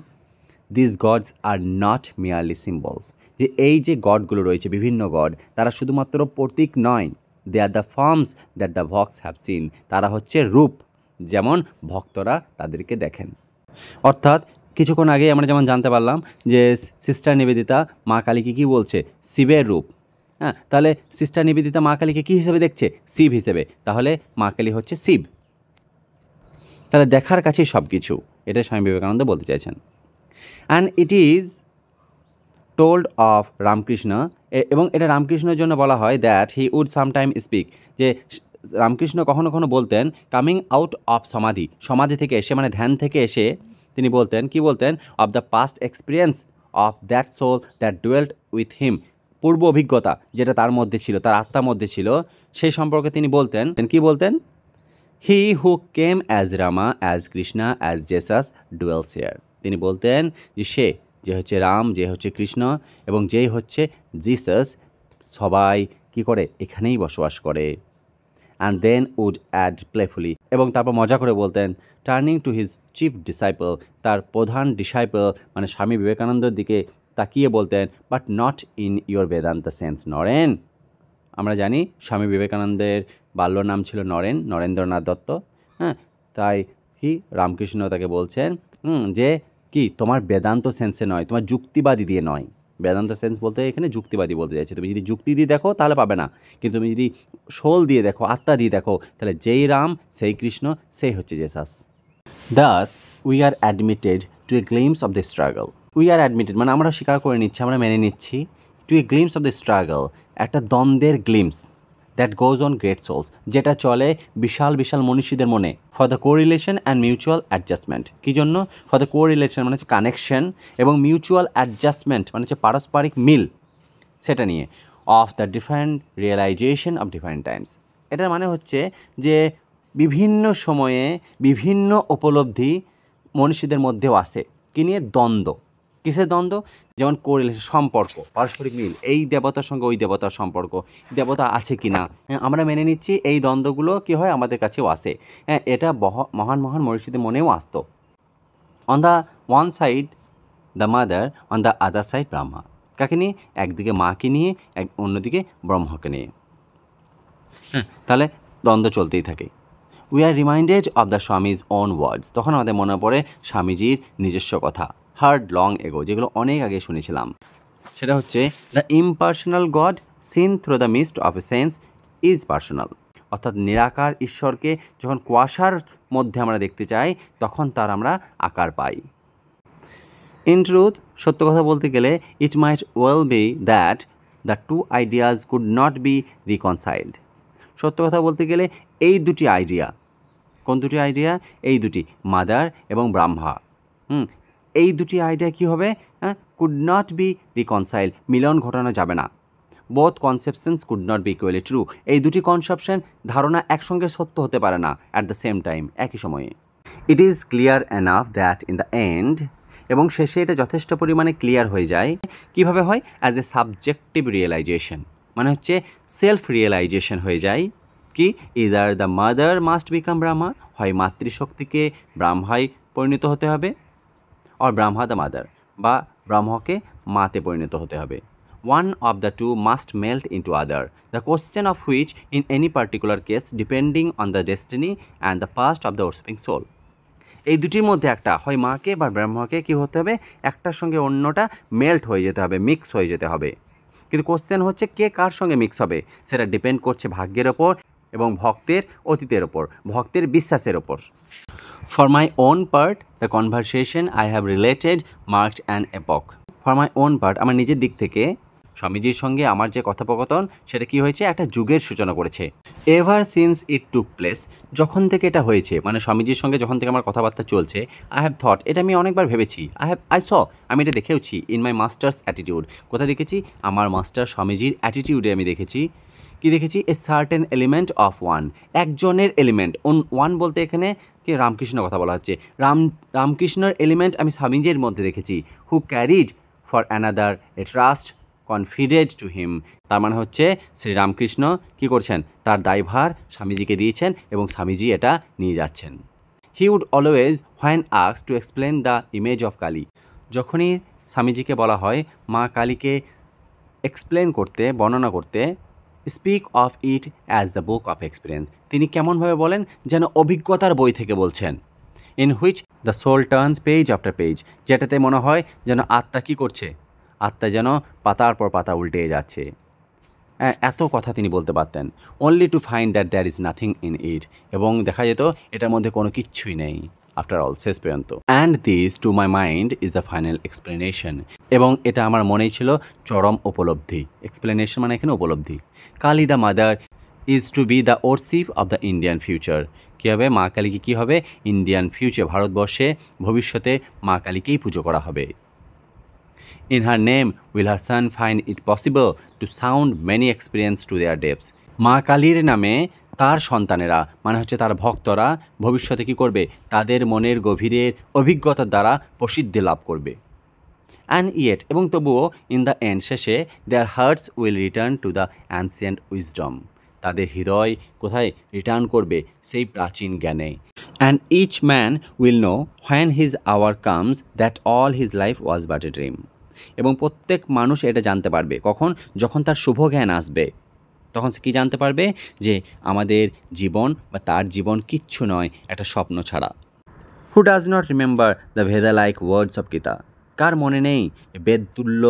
this gods are not merely symbols, যে এই যে গডগুলো রয়েছে, বিভিন্ন গড, তারা শুধুমাত্র প্রতীক নয়, they are the forms that the bhaktas have seen, তারা হচ্ছে রূপ, যেমন ভক্তরা তাদেরকে দেখেন। অর্থাৎ কিছুক্ষণ আগেই আমরা যেমন জানতে পারলাম যে সিস্টার নিবেদিতা মা কালীকে কী বলছে, শিবের রূপ। হ্যাঁ, তাহলে সিস্টার নিবেদিতা মা কালীকে কী হিসেবে দেখছে, শিব হিসেবে, তাহলে মা কালী হচ্ছে শিব। তাহলে দেখার কাছেই সব কিছু, এটা স্বামী বিবেকানন্দ বলতে চাইছেন। And it is told of Ramakrishna, এবং এটা রামকৃষ্ণের জন্য বলা হয়, that he would sometime speak, যে রামকৃষ্ণ কখনো কখনো বলতেন, কামিং আউট অফ সমাধি, সমাধি থেকে এসে, মানে ধ্যান থেকে এসে তিনি বলতেন, কি বলতেন, of the past experience of that soul that dwelt with him, পূর্ব অভিজ্ঞতা যেটা তার মধ্যে ছিল, তার আত্মার মধ্যে ছিল, সেই সম্পর্কে তিনি বলতেন, কি বলতেন, he who came as Rama, as Krishna, as Jesus dwells here, তিনি বলতেন যে সে, যে হচ্ছে রাম, যে হচ্ছে কৃষ্ণ, এবং যেই হচ্ছে জিসাস, সবাই কি করে, এখানেই বসবাস করে। অ্যান্ড দেন উড অ্যাড প্লেফুলি, এবং তারপর মজা করে বলতেন, turning to his chief disciple, তার প্রধান ডিসাইপল মানে স্বামী বিবেকানন্দের দিকে তাকিয়ে বলতেন, but not in your Vedanta sense Naren. আমরা জানি স্বামী বিবেকানন্দের বাল্য নাম ছিল নরেন, নরেন্দ্রনাথ দত্ত। হ্যাঁ, তাই কি রামকৃষ্ণ তাকে বলছেন যে কি, তোমার বেদান্ত সেন্সে নয়, তোমার যুক্তিবাদী দিয়ে নয়। বেদান্ত সেন্স বলতে এখানে যুক্তিবাদী বলতে চাইছে, তুমি যদি যুক্তি দিয়ে দেখো তাহলে পাবে না, কিন্তু তুমি যদি সোল দিয়ে দেখো, আত্মা দিয়ে দেখো, তাহলে যেই রাম, সেই কৃষ্ণ, সেই হচ্ছে Jesus. Thus we are admitted to a glimpse of the struggle, we are admitted মানে আমরা স্বীকার করে নিচ্ছি, আমরা মেনে নিচ্ছি, to a glimpse of the struggle, একটা দ্বন্দ্বের glimpse, that goes on great souls, যেটা চলে বিশাল বিশাল মনীষীদের মনে, for the correlation and mutual adjustment, কী জন্য, ফর দ্য কোরিলেশন মানে হচ্ছে কানেকশন, এবং মিউচুয়াল অ্যাডজাস্টমেন্ট মানে হচ্ছে পারস্পরিক মিল, সেটা নিয়ে, of the different realisation of different times, এটার মানে হচ্ছে যে বিভিন্ন সময়ে বিভিন্ন উপলব্ধি মনীষীদের মধ্যেও আসে, কী নিয়ে, দ্বন্দ্ব, কিসের দ্বন্দ্ব? যেমন কোরিলেশন, সম্পর্ক, পারস্পরিক মিল, এই দেবতার সঙ্গে ওই দেবতার সম্পর্ক, দেবতা আছে কি না, আমরা মেনে নিচ্ছি এই দ্বন্দ্বগুলো কী হয় আমাদের কাছেও আসে। এটা মহান মহান মনীষীদের মনেও আসতো। On the one side the mother, on the other side Brahma. কাকে নিয়ে? একদিকে মাকে নিয়ে, অন্যদিকে ব্রহ্মাকে নিয়ে। তাহলে দ্বন্দ্ব চলতেই থাকে। We are reminded of the Swami's own words. তখন আমাদের মনে পড়ে স্বামীজির নিজস্ব কথা, হার্ড লং এগো, যেগুলো অনেক আগে শুনেছিলাম। সেটা হচ্ছে, the impersonal God seen through the mist of a sense is personal. অর্থাৎ নিরাকার ঈশ্বরকে যখন কুয়াশার মধ্যে আমরা দেখতে চাই, তখন তার আমরা আকার পাই। ইন ট্রুথ, সত্য কথা বলতে গেলে, it might well be that the two ideas could not be reconciled. সত্য কথা বলতে গেলে এই দুটি আইডিয়া, কোন দুটি আইডিয়া? এই দুটি, মাদার এবং ব্রহ্মা। এই দুটি আইডিয়া কী হবে? কুড নট বি রিকনসাইল্ড, মিলন ঘটানো যাবে না। Both conceptions could not be equally true. এই দুটি কনসেপশন, ধারণা একসঙ্গে সত্য হতে পারে না অ্যাট দ্য সেম টাইম, একই সময়ে। It is clear enough that in the and, এবং শেষে এটা যথেষ্ট পরিমাণে ক্লিয়ার হয়ে যায়। কিভাবে হয়? অ্যাজ এ সাবজেক্টিভ রিয়েলাইজেশন, মানে হচ্ছে সেলফ রিয়েলাইজেশন হয়ে যায়। কি? Either the mother must become Brahma, হয় মাতৃশক্তিকে ব্রহ্মায় পরিণত হতে হবে, আর ব্রহ্মা দ্য মাদার, বা ব্রহ্মকে মাতে পরিণত হতে হবে। One of the two must melt into other, the question of which in any particular case depending on the destiny and the past of the worshipping soul. এই দুটির মধ্যে একটা, হয় মাকে বা ব্রহ্মাকে কী হতে হবে? একটার সঙ্গে অন্যটা মেল্ট হয়ে যেতে হবে, মিক্স হয়ে যেতে হবে। কিন্তু কোশ্চেন হচ্ছে কে কার সঙ্গে মিক্স হবে, সেটা ডিপেন্ড করছে ভাগ্যের ওপর এবং ভক্তের অতীতের ওপর, ভক্তের বিশ্বাসের ওপর। For my own part, the conversation I have related marked an epoch. For my own part, আমার নিজের দিক থেকে স্বামীজির সঙ্গে আমার যে কথোপকথন, সেটা কি হয়েছে? একটা যুগের সূচনা করেছে। এভার সিন্স ইট টুক প্লেস, যখন থেকে এটা হয়েছে, মানে স্বামীজির সঙ্গে যখন থেকে আমার কথাবার্তা চলছে, আই হ্যাভ থট, এটা আমি অনেকবার ভেবেছি, আই স, আমি এটা দেখেওছি, ইন মাই মাস্টার্স অ্যাটিটিউড। কোথায় দেখেছি? আমার মাস্টার স্বামীজির অ্যাটিটিউডে আমি দেখেছি। কি দেখেছি? A certain element of one, একজনের এলিমেন্ট। ওয়ান বলতে এখানে কি রামকৃষ্ণের কথা বলা হচ্ছে, রামকৃষ্ণের এলিমেন্ট আমি স্বামীজির মধ্যে দেখেছি। Who carried for another a trust confided to him. তার মানে হচ্ছে শ্রীরামকৃষ্ণ কী করছেন? তার দায়ভার স্বামীজিকে দিয়েছেন এবং স্বামীজি এটা নিয়ে যাচ্ছেন। He would always when asked to explain the image of Kali, যখনই স্বামীজিকে বলা হয় মা কালীকে এক্সপ্লেন করতে, বর্ণনা করতে, speak of it as the book of experience, তিনি কেমনভাবে বলেন? যেন অভিজ্ঞতার বই থেকে বলছেন। In which the soul turns page after page, যেটাতে মনে হয় যেন আত্মা কী করছে? আত্মা যেন পাতার পর পাতা উল্টে যাচ্ছে। এত কথা তিনি বলতে পারতেন। Only to find that there is nothing in it, এবং দেখা যেত এটার মধ্যে কোনো কিচ্ছুই নেই আফটার অল, শেষ পর্যন্ত। And this to my mind is the final explanation, এবং এটা আমার মনেই ছিল চরম উপলব্ধি। এক্সপ্লেনেশন মানে এখানে উপলব্ধি। Kali the mother is to be the worship of the Indian future. কী হবে? মা কালীকে কী হবে? ইন্ডিয়ান ফিউচার, ভারতবর্ষে ভবিষ্যতে মা কালীকেই পুজো করা হবে। In her name will her son find it possible to sound many experience to their depths. মা কালীর নামে তার সন্তানেরা, মানে হচ্ছে তার ভক্তরা, ভবিষ্যতে কী করবে? তাদের মনের গভীরের অভিজ্ঞতার দ্বারা প্রসিদ্ধি লাভ করবে। অ্যান্ড ইয়েট, এবং তবুও ইন দ্য এন্ড, শেষে, their hearts will return to the ancient wisdom, তাদের হৃদয় কোথায় রিটার্ন করবে? সেই প্রাচীন জ্ঞানে। And each man will know when his hour comes that all his life was but a dream. এবং প্রত্যেক মানুষ এটা জানতে পারবে কখন? যখন তার শুভ জ্ঞান আসবে, তখন সে কী জানতে পারবে? যে আমাদের জীবন বা তার জীবন কিচ্ছু নয়, একটা স্বপ্ন ছাড়া। Who does not remember the ভেদা লাইক ওয়ার্ডস অফ গীতা? কার মনে নেই বেদতুল্য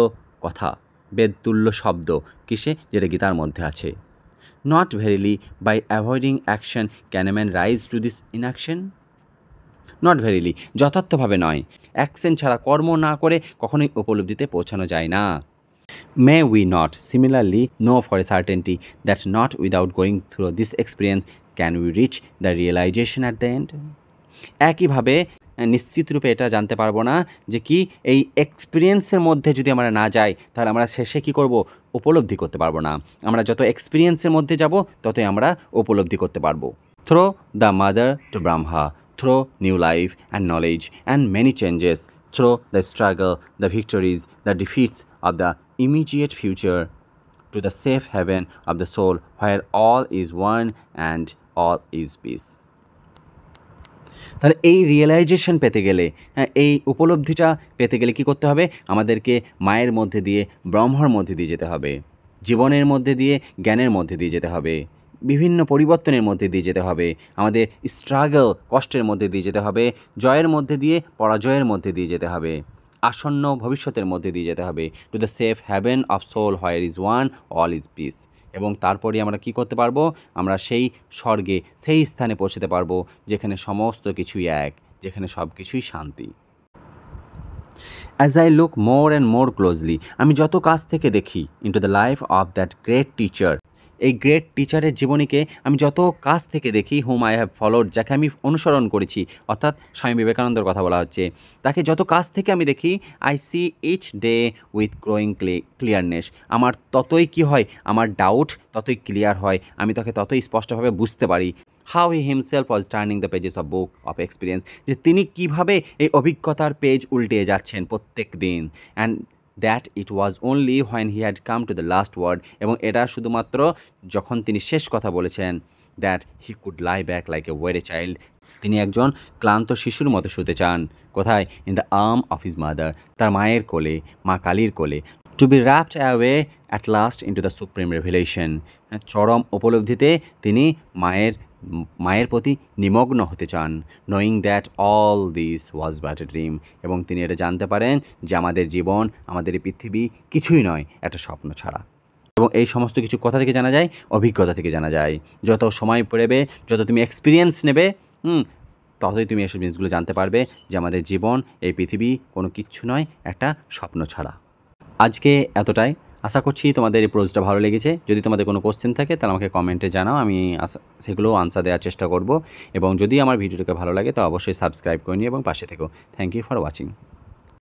কথা, বেদতুল্য শব্দ কিসে? যেটা গীতার মধ্যে আছে। Not verily by avoiding action can a man rise to this inaction. Not verily, যথার্থভাবে নয়, অ্যাকশন ছাড়া, কর্ম না করে কখনোই উপলব্ধিতে পৌঁছানো যায় না। May we not similarly know for a certainty that not without going through this experience can we reach the realisation at the end. একইভাবে নিশ্চিত রূপে এটা জানতে পারবো না যে কি এই এক্সপিরিয়েন্সের মধ্যে যদি আমরা না যাই, তাহলে আমরা শেষে কী করব? উপলব্ধি করতে পারবো না। আমরা যত এক্সপিরিয়েন্সের মধ্যে যাব, ততই আমরা উপলব্ধি করতে পারবো। Through the mother to Brahma, through new life and knowledge and many changes, through the struggle, the victories, the defeats of the immediate future, to the safe haven of the soul where all is one and all is peace. তাহলে এই realisation পেতে গেলে, এই উপলব্ধিটা পেতে গেলে কী করতে হবে? আমাদেরকে মায়ের মধ্যে দিয়ে, ব্রহ্মার মধ্যে দিয়ে যেতে হবে, জীবনের মধ্যে দিয়ে, জ্ঞানের মধ্যে দিয়ে যেতে হবে, বিভিন্ন পরিবর্তনের মধ্যে দিয়ে যেতে হবে, আমাদের স্ট্রাগল, কষ্টের মধ্যে দিয়ে যেতে হবে, জয়ের মধ্যে দিয়ে, পরাজয়ের মধ্যে দিয়ে যেতে হবে, আসন্ন ভবিষ্যতের মধ্যে দিয়ে যেতে হবে, to the safe haven of soul where is one all is peace. এবং তারপরে আমরা কি করতে পারবো? আমরা সেই স্বর্গে, সেই স্থানে পৌঁছতে পারবো যেখানে সমস্ত কিছুই এক, যেখানে সব কিছুই শান্তি। As I look more and more closely, আমি যত কাছ থেকে দেখি into the life of that great teacher, এই গ্রেট টিচারের জীবনীকে আমি যত কাছ থেকে দেখি, হুম আই হ্যাভ ফলোড, যাকে আমি অনুসরণ করেছি, অর্থাৎ স্বামী বিবেকানন্দর কথা বলা হচ্ছে, তাকে যত কাছ থেকে আমি দেখি, I see each day with growing clearness, আমার ততই কি হয়, আমার ডাউট ততই ক্লিয়ার হয়, আমি তাকে ততই স্পষ্টভাবে বুঝতে পারি। How he himself was turning the pages of book of experience, যে তিনি কীভাবে এই অভিজ্ঞতার পেজ উল্টে যাচ্ছেন প্রত্যেক দিন, and that it was only when he had come to the last word, এবং এটা শুধুমাত্র যখন তিনি শেষ কথা বলেছেন, that he could lie back like a weary child, তিনি একজন ক্লান্ত শিশুর মতো শুতে চান। কোথায়? In the arm of his mother, তার মায়ের কোলে, মা কালীর কোলে, to be wrapped away at last into the supreme revelation, চরম উপলব্ধিতে তিনি মায়ের প্রতি নিমগ্ন হতে চান, knowing that all this was but a dream, এবং তিনি এটা জানতে পারেন যে আমাদের জীবন, আমাদের এই পৃথিবী কিছুই নয় একটা স্বপ্ন ছাড়া। এবং এই সমস্ত কিছু কথা থেকে জানা যায়, অভিজ্ঞতা থেকে জানা যায়। যত সময় পড়বে, যত তুমি এক্সপিরিয়েন্স নেবে, ততই তুমি এসব জিনিসগুলো জানতে পারবে যে আমাদের জীবন, এই পৃথিবী কোনো কিচ্ছু নয় একটা স্বপ্ন ছাড়া। আজকে এতটাই। আশা করছি তোমাদের এই প্রোজটা ভালো লেগেছে। যদি তোমাদের কোনো কোশ্চেন থাকে তাহলে আমাকে কমেন্টে জানাও, আমি সেগুলো আনসার দেওয়ার চেষ্টা করব। এবং যদি আমার ভিডিওটাকে ভালো লাগে তো অবশ্যই সাবস্ক্রাইব করে নিও এবং পাশে থেকো। Thank you for watching.